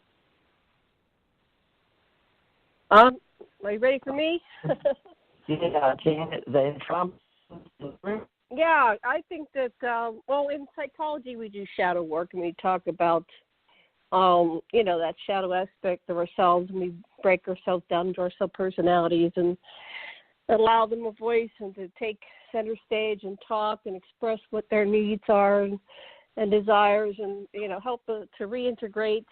are you ready for me? Yeah, Janet, the trauma. Yeah, I think that, in psychology we do shadow work, and we talk about, that shadow aspect of ourselves, and we break ourselves down into our sub-personalities and allow them a voice and to take center stage and talk and express what their needs are and desires, and, help to reintegrate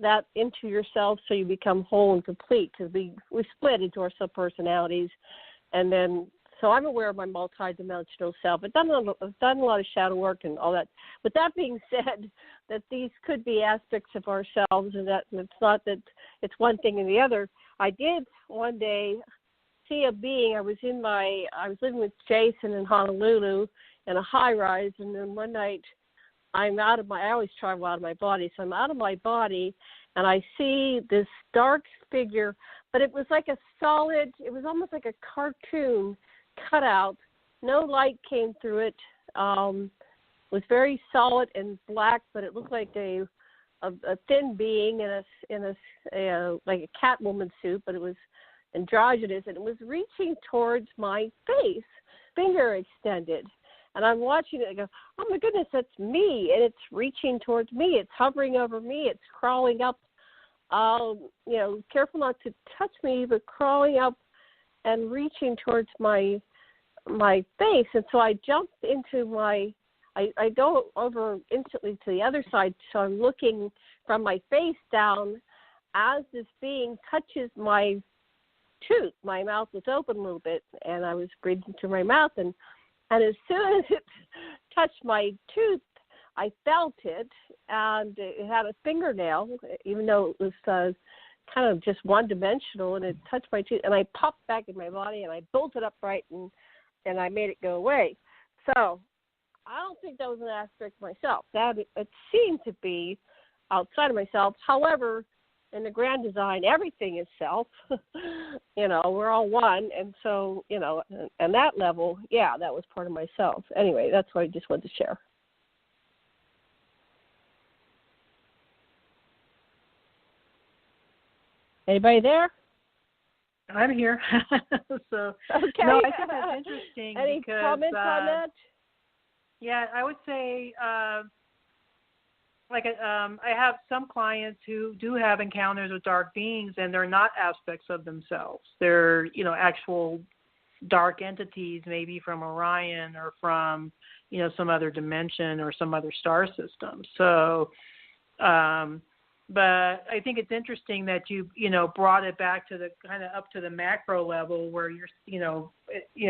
that into yourself so you become whole and complete, because we split into our sub-personalities. And then, so I'm aware of my multidimensional self. I've done a lot of shadow work and all that. With that being said, that these could be aspects of ourselves, and that it's not that it's one thing and the other. I did one day see a being. I was living with Jason in Honolulu in a high rise, and then one night I always travel out of my body, so I'm out of my body, and I see this dark figure, but it was like it was almost like a cartoon cutout. No light came through it. It was very solid and black, but it looked like a thin being in a like a Catwoman suit, but it was androgynous, and it was reaching towards my face, finger extended. And I'm watching it and I go, oh my goodness, that's me. And it's reaching towards me. It's hovering over me. It's crawling up, careful not to touch me, but crawling up and reaching towards my face. And so I jumped into I go over instantly to the other side. So I'm looking from my face down as this being touches my tooth. My mouth was open a little bit, and I was breathing through my mouth. And as soon as it touched my tooth, I felt it, and it had a fingernail, even though it was kind of just one-dimensional, and it touched my tooth, and I popped back in my body, and I bolted upright, and I made it go away. So I don't think that was an aspect of myself. That it seemed to be outside of myself. However, in the grand design, everything is self. We're all one. And so, and that level, yeah, that was part of myself. Anyway, that's what I just wanted to share. Anybody there? I'm here. So, okay. No, I think that's interesting. Any because, comments on that? Yeah, I would say, I have some clients who do have encounters with dark beings, and they're not aspects of themselves. They're, actual dark entities, maybe from Orion or from, some other dimension or some other star system. So, but I think it's interesting that you, brought it back to the kind of up to the macro level where you're,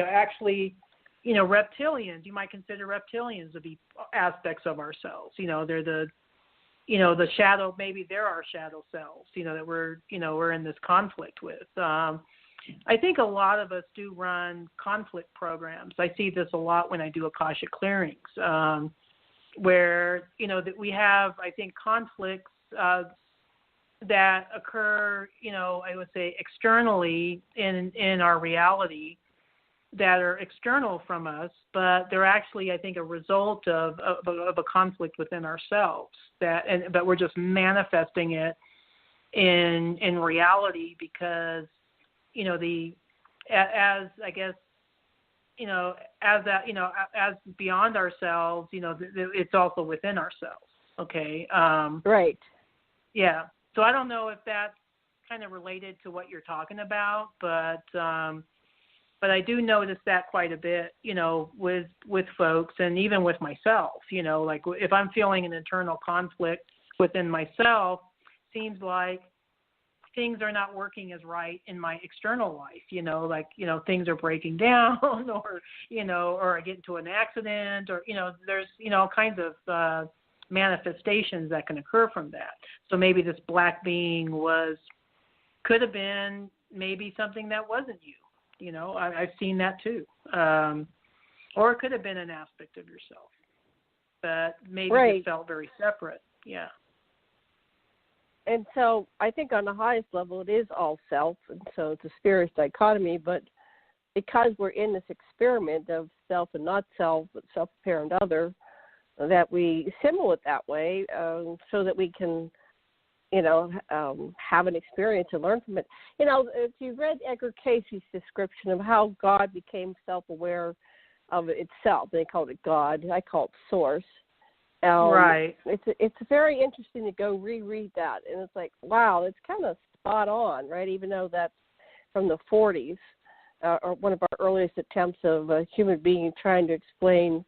actually, reptilians. You might consider reptilians to be aspects of ourselves. They're the shadow. Maybe they're our shadow selves. That we're in this conflict with. I think a lot of us do run conflict programs. I see this a lot when I do Akashic clearings, where that we have, I think, conflicts that occur, I would say externally in our reality, that are external from us, but they're actually, I think, a result of a conflict within ourselves. But we're just manifesting it in reality because, as beyond ourselves, it's also within ourselves. Okay. Right. Yeah. So I don't know if that's kind of related to what you're talking about, but I do notice that quite a bit, with folks and even with myself, like if I'm feeling an internal conflict within myself, seems like things are not working as right in my external life, things are breaking down or I get into an accident or, there's, all kinds of manifestations that can occur from that. So maybe this black being could have been maybe something that wasn't you. I've seen that too. Or it could have been an aspect of yourself, but maybe it felt very separate. Yeah. And so I think on the highest level, it is all self. And so it's a spirit dichotomy, but because we're in this experiment of self and not self, but self, apparent, other, that we symbol it that way so that we can, have an experience and learn from it. If you read Edgar Casey's description of how God became self-aware of itself, they called it God. I call it Source. Right. It's very interesting to go reread that, and it's like, wow, it's kind of spot on, right? Even though that's from the 40s, or one of our earliest attempts of a human being trying to explain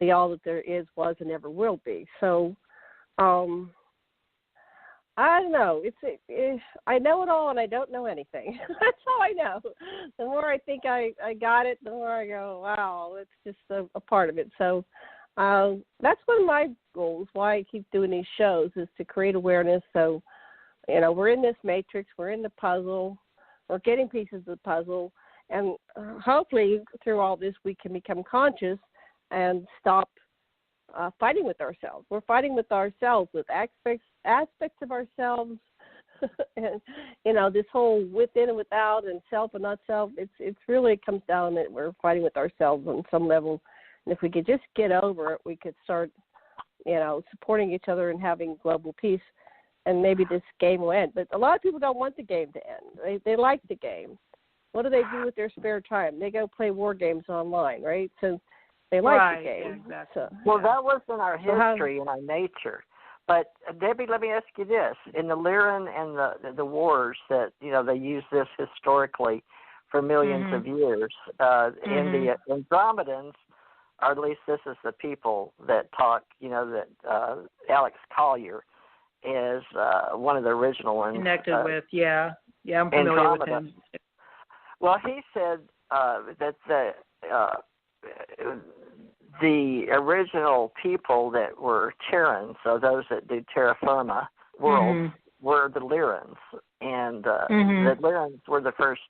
the all that there is, was, and ever will be. So, I don't know. I know it all, and I don't know anything. That's all I know. The more I think I got it, the more I go, wow, it's just a part of it. So that's one of my goals, why I keep doing these shows, is to create awareness. So, we're in this matrix, we're in the puzzle, we're getting pieces of the puzzle, and hopefully through all this we can become conscious and stop fighting with ourselves. We're fighting with ourselves, with aspects of ourselves, and this whole within and without, and self and not self. It's really comes down that we're fighting with ourselves on some level. And if we could just get over it, we could start, supporting each other and having global peace, and maybe this game will end. But a lot of people don't want the game to end. They like the game. what do they do with their spare time? They go play war games online, right? Since they like the game. Yeah, exactly. Well, that wasn't our history and our nature. But Debbie, let me ask you this: in the Lyran and the wars that they use this historically for millions of years, in the Andromedans, or at least this is the people that talk. That Alex Collier is one of the original ones. Connected with, yeah, I'm familiar with him. Well, he said that the original people that were Terrans, so those that do terra firma worlds, were the Lyrans, and the Lyrans were the first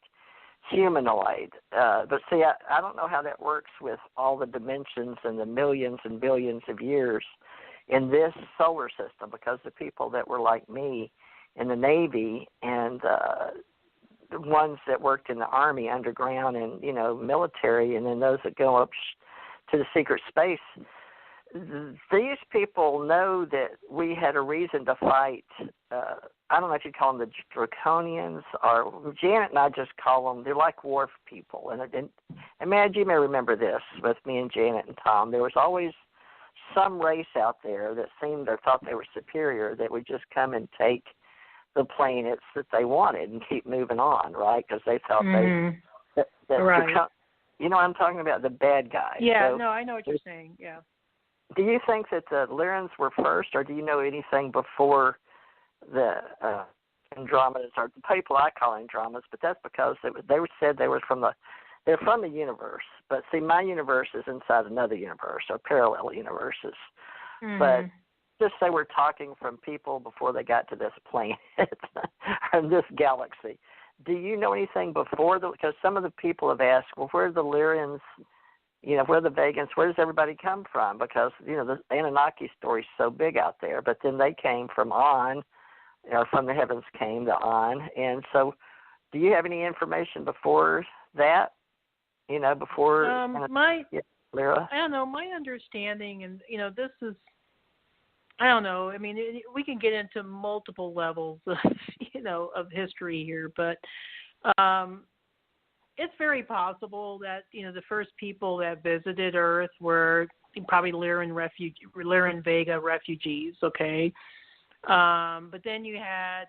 humanoid. But see, I don't know how that works with all the dimensions and the millions and billions of years in this solar system, because the people that were like me in the Navy and the ones that worked in the Army underground and, military, and then those that go up to the secret space, these people know that we had a reason to fight. I don't know if you call them the Draconians, or Janet and I just call them, they're like wharf people. And Madge, you may remember this with me and Janet and Tom. There was always some race out there that seemed or thought they were superior that would just come and take the planets that they wanted and keep moving on, right? Because they thought that right. I'm talking about the bad guys. Yeah, so, no, I know what you're saying, yeah. Do you think that the Lyrans were first, or do you know anything before the Andromedans, or the people I call Andromedans? But that's because they said they're from the universe. But see, my universe is inside another universe, or parallel universes. But just say we're talking from people before they got to this planet or this galaxy. Do you know anything before because some of the people have asked, well, where are the Lyrans, where are the Vegans, where does everybody come from? Because, the Anunnaki story's so big out there, but then they came from On, from the heavens came to On. And so do you have any information before that? Before Lyra? I don't know, my understanding, and, this is, I don't know. I mean, we can get into multiple levels of, of history here, but it's very possible that, the first people that visited Earth were probably Lyran Vega refugees, okay? But then you had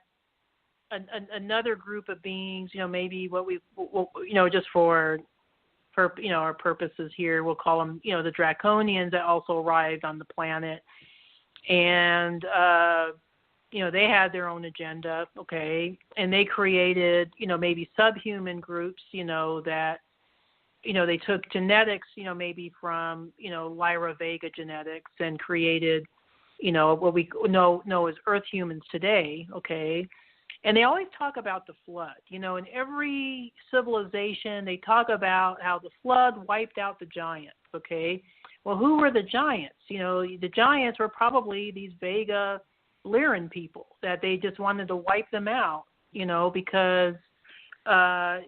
another group of beings, maybe just for our purposes here, we'll call them, the Draconians that also arrived on the planet. And, they had their own agenda, okay, and they created, maybe subhuman groups, that, they took genetics, maybe from, Lyra Vega genetics and created, what we know as Earth humans today, okay. And they always talk about the flood, in every civilization, they talk about how the flood wiped out the giants, okay. Well, who were the giants? The giants were probably these Vega Lyran people that they just wanted to wipe them out, because, and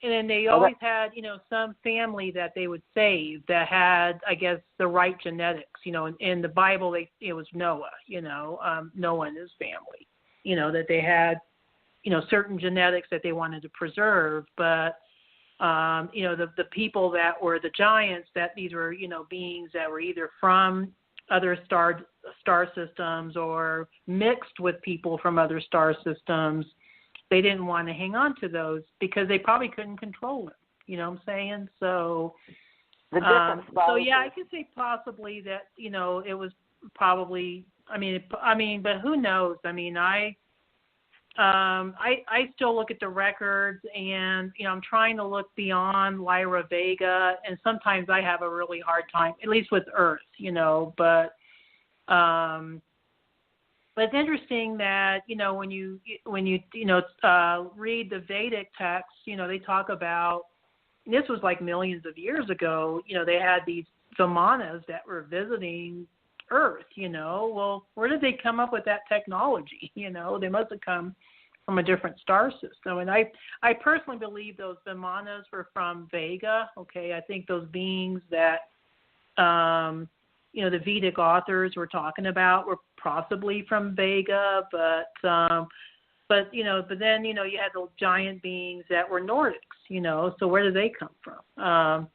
then they always had, some family that they would save that had, I guess, the right genetics. In the Bible, it was Noah, Noah and his family, that they had, certain genetics that they wanted to preserve, but the people that were the giants, that these were, beings that were either from other star systems or mixed with people from other star systems. They didn't want to hang on to those because they probably couldn't control them. You know what I'm saying? So, yeah, I could say possibly that, it was probably, but who knows? I still look at the records and, I'm trying to look beyond Lyra Vega, and sometimes I have a really hard time, at least with Earth, but it's interesting that, when you read the Vedic texts, they talk about, this was like millions of years ago, they had these Vimanas that were visiting Earth, well, where did they come up with that technology? They must have come from a different star system. And I personally believe those Vimanas were from Vega. Okay. I think those beings that, the Vedic authors were talking about were possibly from Vega, but but then you had the giant beings that were Nordics. So where did they come from?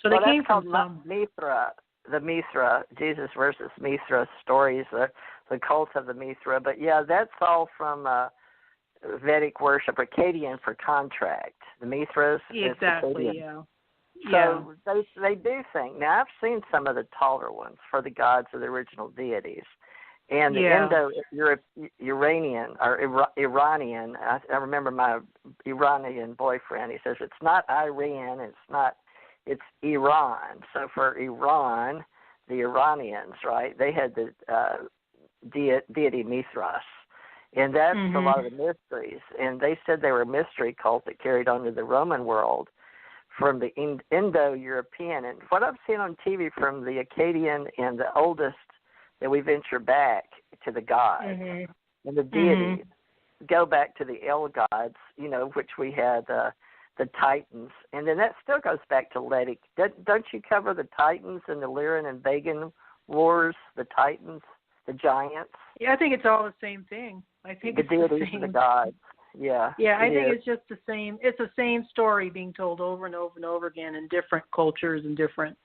So they came from some Mithra, the Mithra, Jesus versus Mithra stories, the cult of the Mithra. But yeah, that's all from Vedic worship, Akkadian for contract. The Mithras. Exactly. Yeah. So they do think. Now I've seen some of the taller ones for the gods of the original deities. And the Indo-Iranian or Iranian, I remember my Iranian boyfriend. He says it's not Iran, it's Iran. So for Iran, the Iranians, right? They had the deity Mithras, and that's a lot of the mysteries. And they said they were a mystery cult that carried on to the Roman world from the Indo-European. And what I've seen on TV from the Akkadian and the oldest that we venture back to the gods and the deities, go back to the El gods, which we had the Titans, and then that still goes back to Letic. Don't you cover the Titans and the Lyran and Vagan wars? The Titans, the giants. Yeah, I think it's all the same thing. I think the it's deities the same. of the gods. Yeah. Yeah, I think it's just the same. It's the same story being told over and over and over again in different cultures and different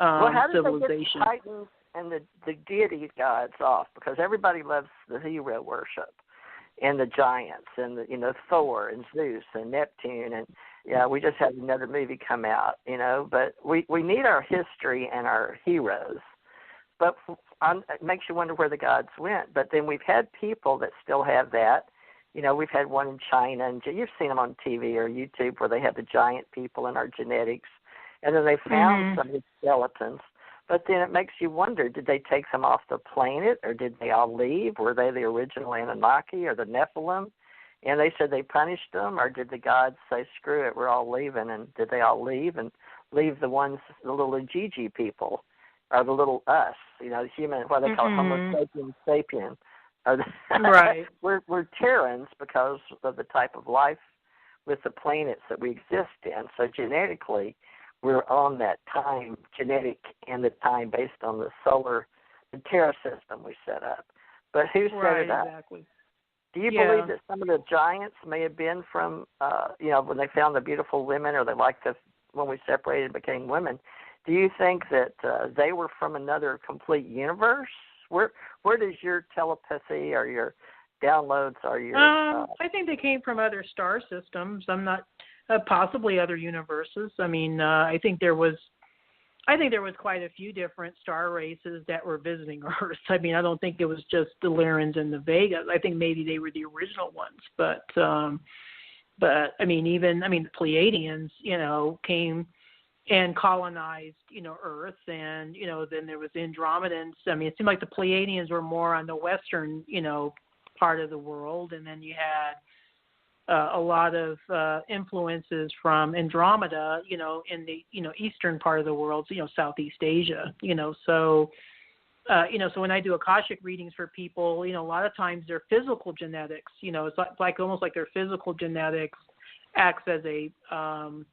how did civilizations. They get the Titans and the deity gods off? Because everybody loves the hero worship. And the giants, and the Thor and Zeus and Neptune, and we just had another movie come out, But we need our history and our heroes, but it makes you wonder where the gods went. But then we've had people that still have that. We've had one in China, and you've seen them on TV or YouTube where they have the giant people in our genetics, and then they found some of the skeletons. But then it makes you wonder, did they take them off the planet, or did they all leave? Were they the original Anunnaki or the Nephilim? And they said they punished them, or did the gods say, screw it, we're all leaving? And did they all leave and leave the little Gigi people, or the little us, the human, what they call Homo sapien. Right. We're Terrans because of the type of life with the planets that we exist in. So genetically, we're on that time, genetic and the time based on the Terra system we set up. But who set it up? Exactly. Do you believe that some of the giants may have been from, when they found the beautiful women, or when we separated and became women? Do you think that they were from another complete universe? Where does your telepathy or your downloads or your? I think they came from other star systems. I'm not. Possibly other universes. I mean, I think there was quite a few different star races that were visiting Earth. I mean, I don't think it was just the Lyrans and the Vegas. I think maybe they were the original ones. But I mean, the Pleiadians, came and colonized, Earth, and then there was the Andromedans. I mean, it seemed like the Pleiadians were more on the western, part of the world, and then you had a lot of influences from Andromeda, in the eastern part of the world, Southeast Asia, So when I do Akashic readings for people, a lot of times their physical genetics, it's like almost like their physical genetics acts as a kind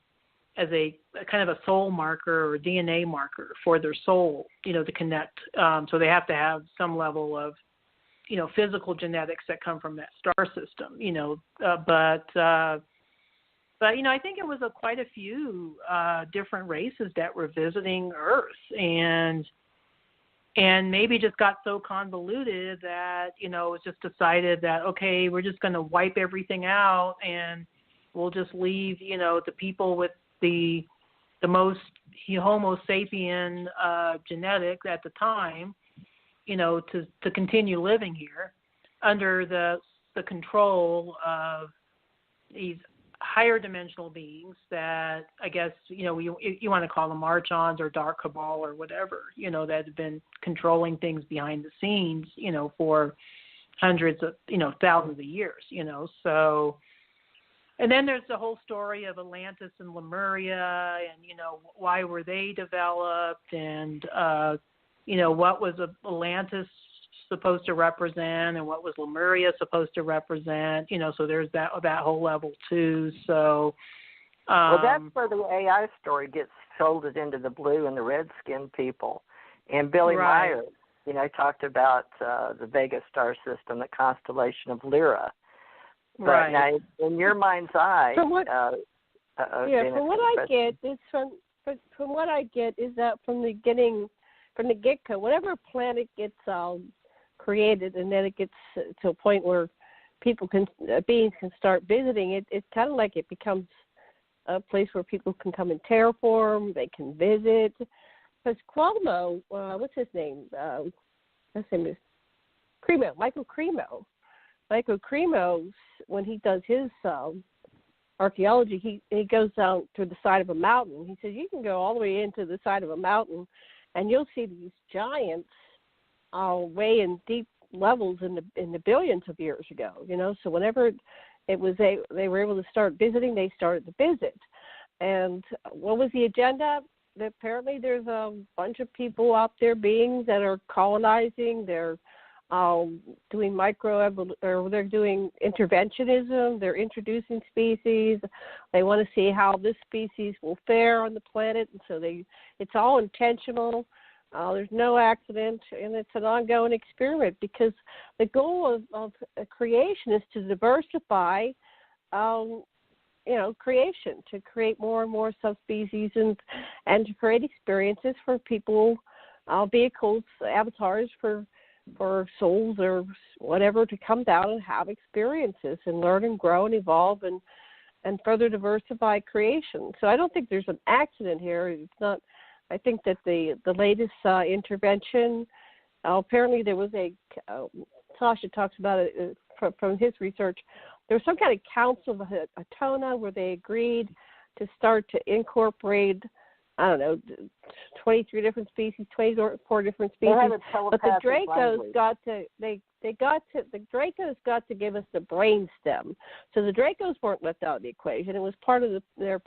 of a soul marker or DNA marker for their soul, to connect. So they have to have some level of physical genetics that come from that star system, but I think it was quite a few different races that were visiting Earth, and maybe just got so convoluted that, it was just decided that, okay, we're just going to wipe everything out, and we'll just leave, the people with the most Homo sapien genetics at the time, to continue living here under the control of these higher dimensional beings that I guess, you want to call them Archons or Dark Cabal or whatever, that have been controlling things behind the scenes, for hundreds of, thousands of years, So, and then there's the whole story of Atlantis and Lemuria and, why were they developed, and, what was Atlantis supposed to represent and what was Lemuria supposed to represent, so there's that whole level too. So, well, that's where the AI story gets folded into the blue and the red-skinned people. And Billy Meyer, talked about the Vega star system, the constellation of Lyra. But now, in your mind's eye, from what I get is from what I get is that from the get-go, whenever a planet gets created and then it gets to a point where beings can start visiting it, it's kind of like it becomes a place where people can come and terraform, they can visit. Because Cuomo, what's his name? His name is Michael Cremo. Michael Cremo, when he does his archaeology, he goes down to the side of a mountain. He says you can go all the way into the side of a mountain, and you'll see these giants way in deep levels in the billions of years ago. So whenever they were able to start visiting, they started to visit. And what was the agenda? Apparently, there's a bunch of people out there, beings that are colonizing. They're doing they're doing interventionism. They're introducing species. They want to see how this species will fare on the planet, and so it's all intentional. There's no accident, and it's an ongoing experiment because the goal of creation is to diversify, creation, to create more and more subspecies and to create experiences for people, vehicles, avatars for souls or whatever to come down and have experiences and learn and grow and evolve and further diversify creation. So I don't think there's an accident here. It's not. I think that the latest intervention, apparently there was Sasha talks about it from his research, there was some kind of council of Atona where they agreed to start to incorporate, 23 different species, 24 different species. But the Dracos the Dracos got to give us the brain stem. So the Dracos weren't left out of the equation. It was part of their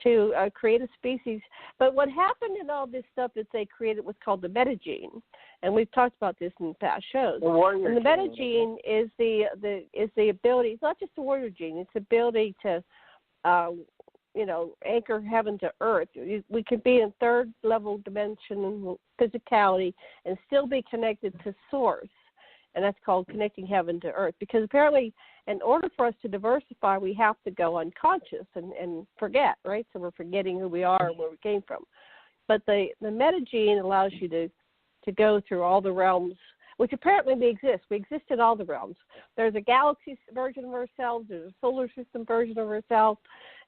creative species. But what happened in all this stuff that they created was called the metagene, and we've talked about this in past shows. And the metagene is the ability. It's not just the warrior gene. It's the ability to anchor heaven to earth. We can be in third level dimension and physicality and still be connected to source. And that's called connecting heaven to earth. Because apparently, in order for us to diversify, we have to go unconscious and forget, right? So we're forgetting who we are and where we came from. But the metagene allows you to go through all the realms, which apparently we exist. We exist in all the realms. There's a galaxy version of ourselves. There's a solar system version of ourselves.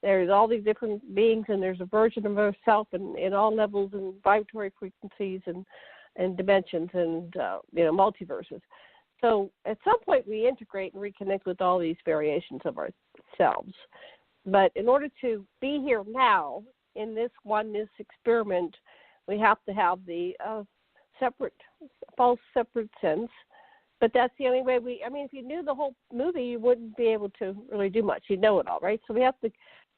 There's all these different beings, and there's a version of ourselves in all levels and vibratory frequencies and dimensions and multiverses. So at some point we integrate and reconnect with all these variations of ourselves. But in order to be here now in this oneness experiment, we have to have the false separate sense. But that's the only way if you knew the whole movie, you wouldn't be able to really do much. You'd know it all, right? So we have to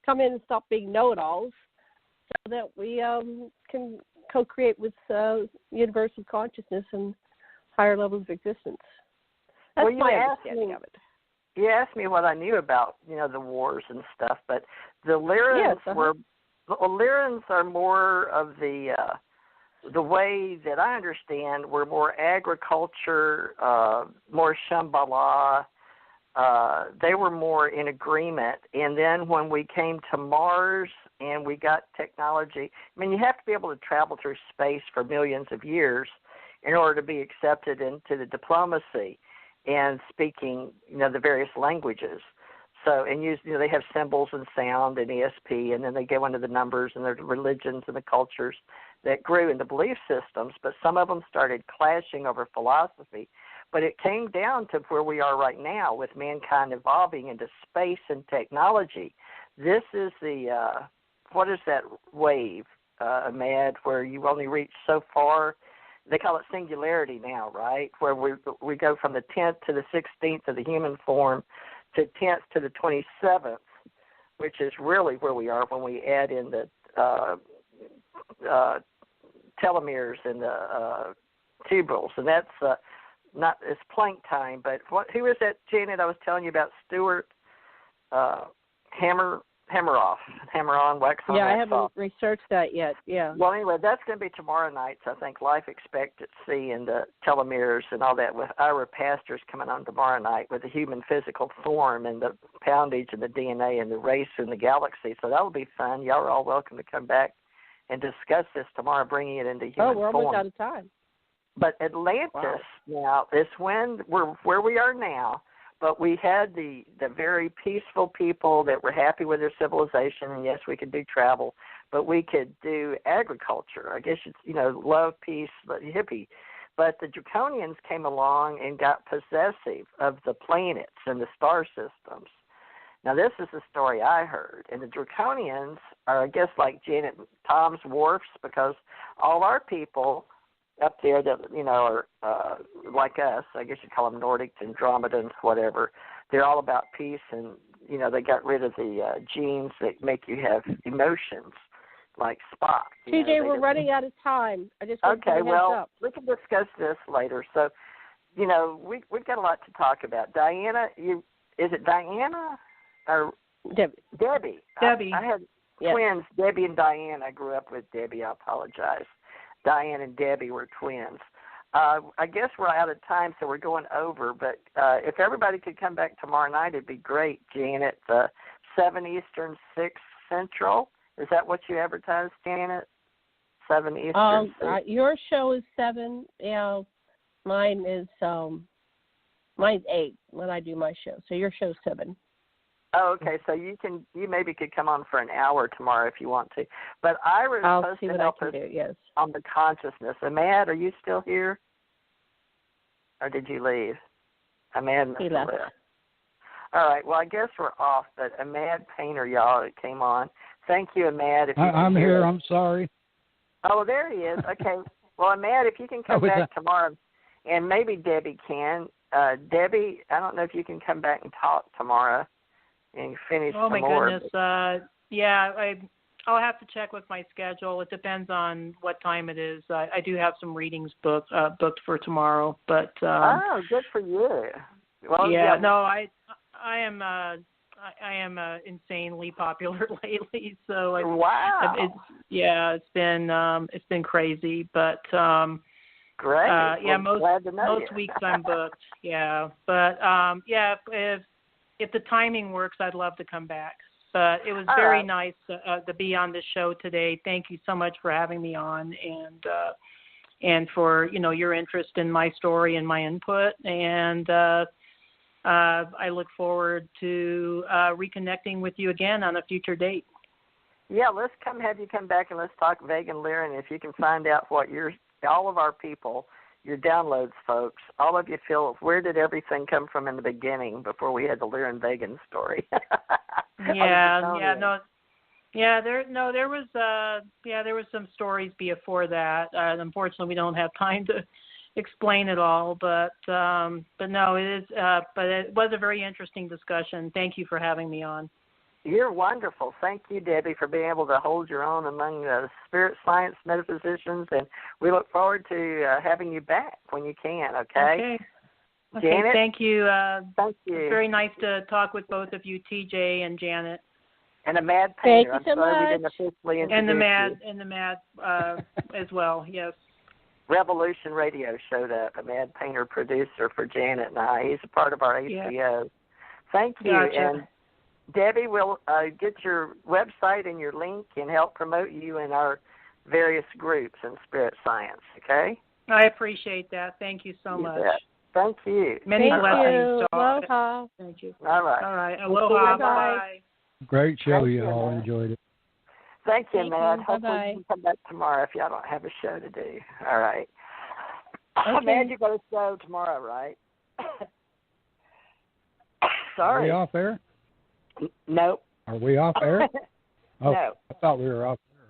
come in and stop being know-it-alls so that we can co-create with universal consciousness and higher levels of existence. That's my understanding of it. You asked me what I knew about, the wars and stuff, but the Lyrans Lyrans are more of the way that I understand were more agriculture, more Shambhala. They were more in agreement. And then when we came to Mars and we got technology, you have to be able to travel through space for millions of years in order to be accepted into the diplomacy and speaking, the various languages. So, and they have symbols and sound and ESP, and then they go into the numbers and the religions and the cultures that grew into belief systems, but some of them started clashing over philosophy. But it came down to where we are right now with mankind evolving into space and technology. This is what is that wave, Ahmed, where you only reach so far? They call it singularity now, right? Where we go from the 10th to the 16th of the human form to 10th to the 27th, which is really where we are when we add in the telomeres and the tubules. And that's it's Planck time, but who is that, Janet, I was telling you about? Stuart hammer on, wax on. Yeah, I wax haven't off. researched that yet. Yeah. Well, anyway, that's going to be tomorrow night. So I think life expectancy and the telomeres and all that with our pastors coming on tomorrow night with the human physical form and the poundage and the DNA and the race in the galaxy. So that will be fun. Y'all are all welcome to come back and discuss this tomorrow, bringing it into human form. Oh, we're almost out of time. But Atlantis now is where we are now. But we had the very peaceful people that were happy with their civilization, and yes, we could do travel, but we could do agriculture. I guess it's, love, peace, hippie. But the Draconians came along and got possessive of the planets and the star systems. Now, this is the story I heard. And the Draconians are, I guess, like Janet Tom's dwarfs, because all our people up there that, are like us, I guess you call them Nordic, Andromedans, whatever. They're all about peace, and, they got rid of the genes that make you have emotions, like Spock. TJ, we're running out of time. I just want to give you a heads up. We can discuss this later. So, we've got a lot to talk about. Diana, is it Diana or Debbie? Debbie. I had twins, Debbie and Diane. I grew up with Debbie. I apologize. Diane and Debbie were twins. I guess we're out of time, so we're going over. But if everybody could come back tomorrow night, it'd be great, Janet. 7 Eastern, 6 Central. Is that what you advertised, Janet? 7 Eastern. Your show is 7. Mine is mine's 8 when I do my show. So your show's 7. Oh, okay. So you maybe could come on for an hour tomorrow if you want to. But Ira's supposed to help us on the consciousness. Ahmad, are you still here? Or did you leave? Ahmad must have left. All right. Well, I guess we're off. But Ahmad Painter, y'all, that came on. Thank you, Ahmad. I'm here. I'm sorry. Oh, there he is. Okay. Well, Ahmad, if you can come back tomorrow, and maybe Debbie can. Debbie, I don't know if you can come back and talk tomorrow. And finish oh, my more. Goodness. I'll have to check with my schedule. It depends on what time it is. I do have some readings booked for tomorrow. But good for you. Well, I am insanely popular lately. So it's been crazy. But great. Most weeks I'm booked. Yeah, but if the timing works, I'd love to come back. But it was very nice to be on the show today. Thank you so much for having me on, and for your interest in my story and my input. And I look forward to reconnecting with you again on a future date. Yeah, let's have you come back and let's talk Vegan Lyran. If you can find out what all of our people. Your downloads, folks, all of you feel, where did everything come from in the beginning before we had the Lyran Vegan story? There was some stories before that. Unfortunately, we don't have time to explain it all, but no, it is. But it was a very interesting discussion. Thank you for having me on. You're wonderful. Thank you, Debbie, for being able to hold your own among the spirit science metaphysicians, and we look forward to having you back when you can, okay? Janet? Thank you. Thank you. It's very nice to talk with both of you, TJ and Janet. And Ahmad Painter. Thank you so much. We didn't officially introduce and the Mad as well, yes. Revolution Radio showed up, Ahmad Painter, producer for Janet and I. He's a part of our ACO. Yeah. Thank you. Gotcha. And Debbie will get your website and your link and help promote you in our various groups in spirit science, okay? I appreciate that. Thank you so much. Thank you. Many blessings. Aloha. Thank you. All right. All right. Aloha. Bye-bye. Great show. You all enjoyed it. Thank you, Matt. You. Hopefully Bye-bye. you can come back tomorrow if y'all don't have a show to do. All right. Okay. Man, you got a show tomorrow, right? Sorry. Are we off air? Nope. Are we off air? Oh, No. I thought we were off air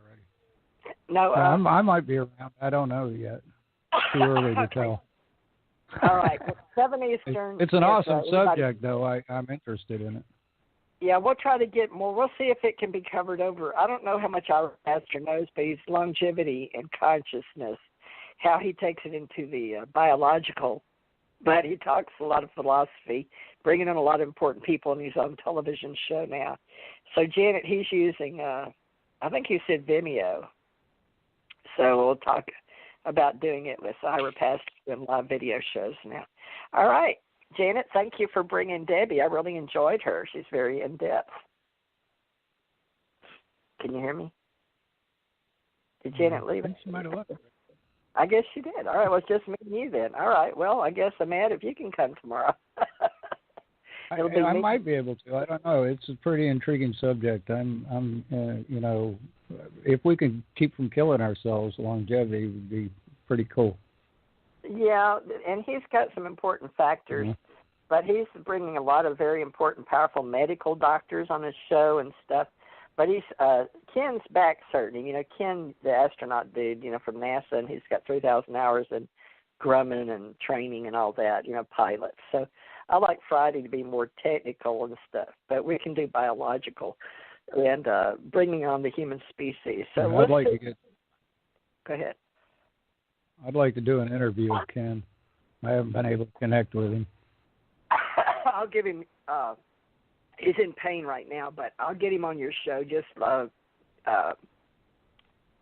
No. already. I might be around. I don't know yet. Too early to tell. All right. Well, 7 Eastern. It's an awesome subject, though. I'm interested in it. Yeah, we'll try to get more. We'll see if it can be covered over. I don't know how much our pastor knows, but he's longevity and consciousness, how he takes it into the biological. But he talks a lot of philosophy, bringing in a lot of important people in his own television show now. So, Janet, he's using, I think he said Vimeo. So we'll talk about doing it with Ira Pastor and live video shows now. All right, Janet, thank you for bringing Debbie. I really enjoyed her. She's very in-depth. Can you hear me? Did Janet leave? I think she might have left. I guess she did. All right, well, it's just me and you then. All right, well, I guess, Ahmed, if you can come tomorrow. I might be able to. I don't know. It's a pretty intriguing subject. I'm you know, if we can keep from killing ourselves, longevity would be pretty cool. Yeah, and he's got some important factors, but he's bringing a lot of very important, powerful medical doctors on his show and stuff. But he's Ken's back certain. You know, Ken, the astronaut dude, you know, from NASA, and he's got 3,000 hours in Grumman and training and all that, you know, pilots. So I like Friday to be more technical and stuff, but we can do biological and bringing on the human species. So I'd like to get. Go ahead. I'd like to do an interview with Ken. I haven't been able to connect with him. I'll give him. He's in pain right now, but I'll get him on your show. Just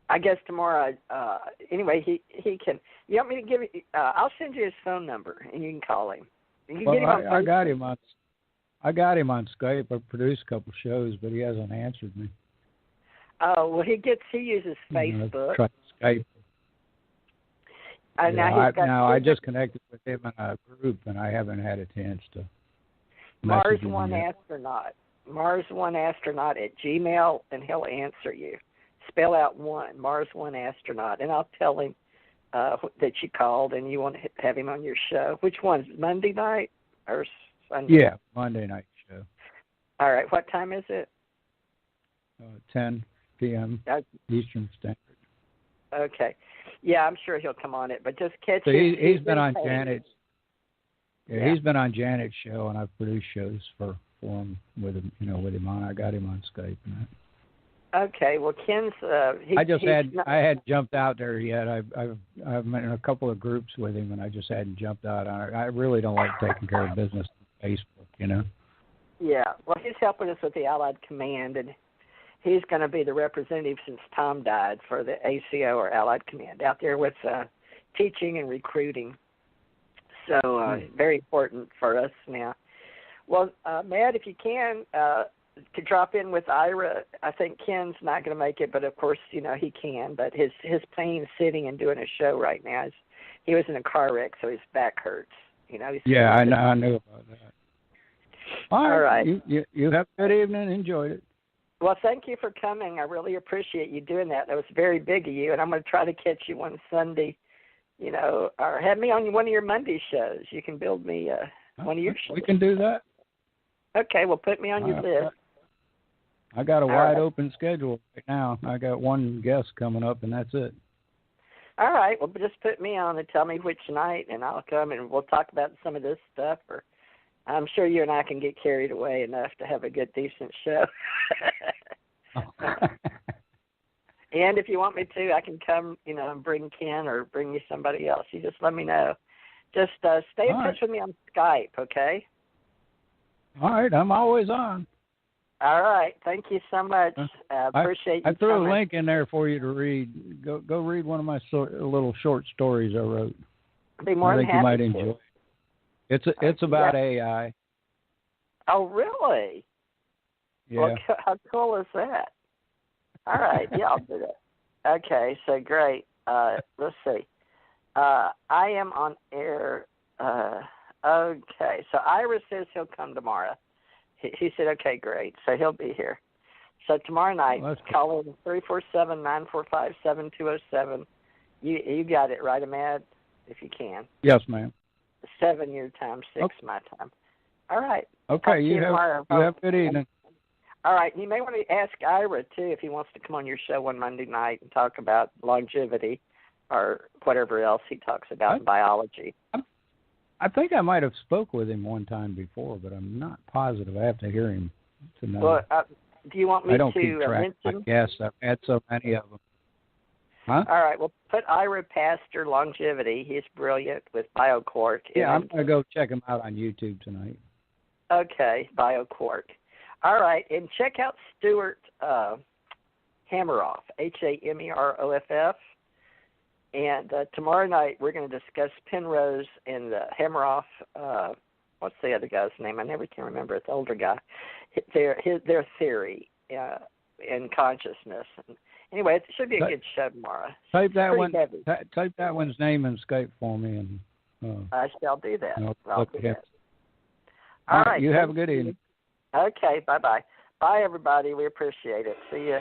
I guess tomorrow. Anyway, he can. You want me to give? I'll send you his phone number, and you can call him. I got him on. I got him on Skype. I produced a couple shows, but he hasn't answered me. Oh well, he uses Facebook. Try Skype. I just connected with him in a group, and I haven't had a chance to. Mars One Astronaut at Gmail, and he'll answer you. Spell out one, Mars One Astronaut, and I'll tell him that you called and you want to have him on your show. Which one's Monday night or Sunday? Yeah, Monday night show. All right, what time is it? 10 p.m. Eastern Standard. Okay. Yeah, I'm sure he'll come on it, but just catch so him. He's been on Janet's. Yeah, he's been on Janet's show, and I've produced shows for him with him on. I got him on Skype and that. Okay, well, Ken's. I hadn't jumped out there yet. I've been in a couple of groups with him, and I just hadn't jumped out on it. I really don't like taking care of business on Facebook, you know. Yeah, well, he's helping us with the Allied Command, and he's going to be the representative since Tom died for the ACO or Allied Command out there with teaching and recruiting. So very important for us now. Well, Matt, if you can, to drop in with Ira. I think Ken's not going to make it, but of course, you know, he can. But his pain sitting and doing a show right now is he was in a car wreck, so his back hurts. You know. Yeah, I knew about that. All right. You have a good evening. Enjoyed it. Well, thank you for coming. I really appreciate you doing that. That was very big of you, and I'm going to try to catch you one Sunday. You know, or have me on one of your Monday shows. You can build me one of your shows. We can do that. Okay, well, put me on your list. I got a wide open schedule right now. I got one guest coming up, and that's it. All right, well, just put me on and tell me which night, and I'll come, and we'll talk about some of this stuff. Or I'm sure you and I can get carried away enough to have a good, decent show. And if you want me to, I can come, you know, and bring Ken or bring you somebody else. You just let me know. Just stay in touch with me on Skype, okay? All right, I'm always on. All right, thank you so much. Appreciate you. I threw a link in there for you to read. Go read one of my little short stories I wrote. Be more than happy you might enjoy it. It's about AI. Oh, really? Yeah. Well, how cool is that? All right, yeah, I'll do that. Okay, so great. Let's see. I am on air. Okay, so Ira says he'll come tomorrow. He said, okay, great. So he'll be here. So tomorrow night, call in 347-945-7207. You got it, right, Ahmed? If you can. Yes, ma'am. 7 your time, 6 my time. All right. Okay, you have a good evening. All right, you may want to ask Ira, too, if he wants to come on your show one Monday night and talk about longevity or whatever else he talks about in biology. I think I might have spoke with him one time before, but I'm not positive. I have to hear him to know. Well, do you want me to I don't keep track. I guess I've had so many of them. Huh? All right, well, put Ira Pastor Longevity. He's brilliant with BioQuark. Yeah, I'm going to go check him out on YouTube tonight. Okay, BioQuark. All right, and check out Stuart Hameroff, Hameroff. And tomorrow night we're going to discuss Penrose and Hameroff. What's the other guy's name? I never can remember. It's the older guy. Their theory in consciousness. And anyway, it should be a good show tomorrow. Type that one's name in Skype for me, and I shall do that. I'll do that. All right. You have a good evening. Okay. Bye-bye. Bye, everybody. We appreciate it. See you.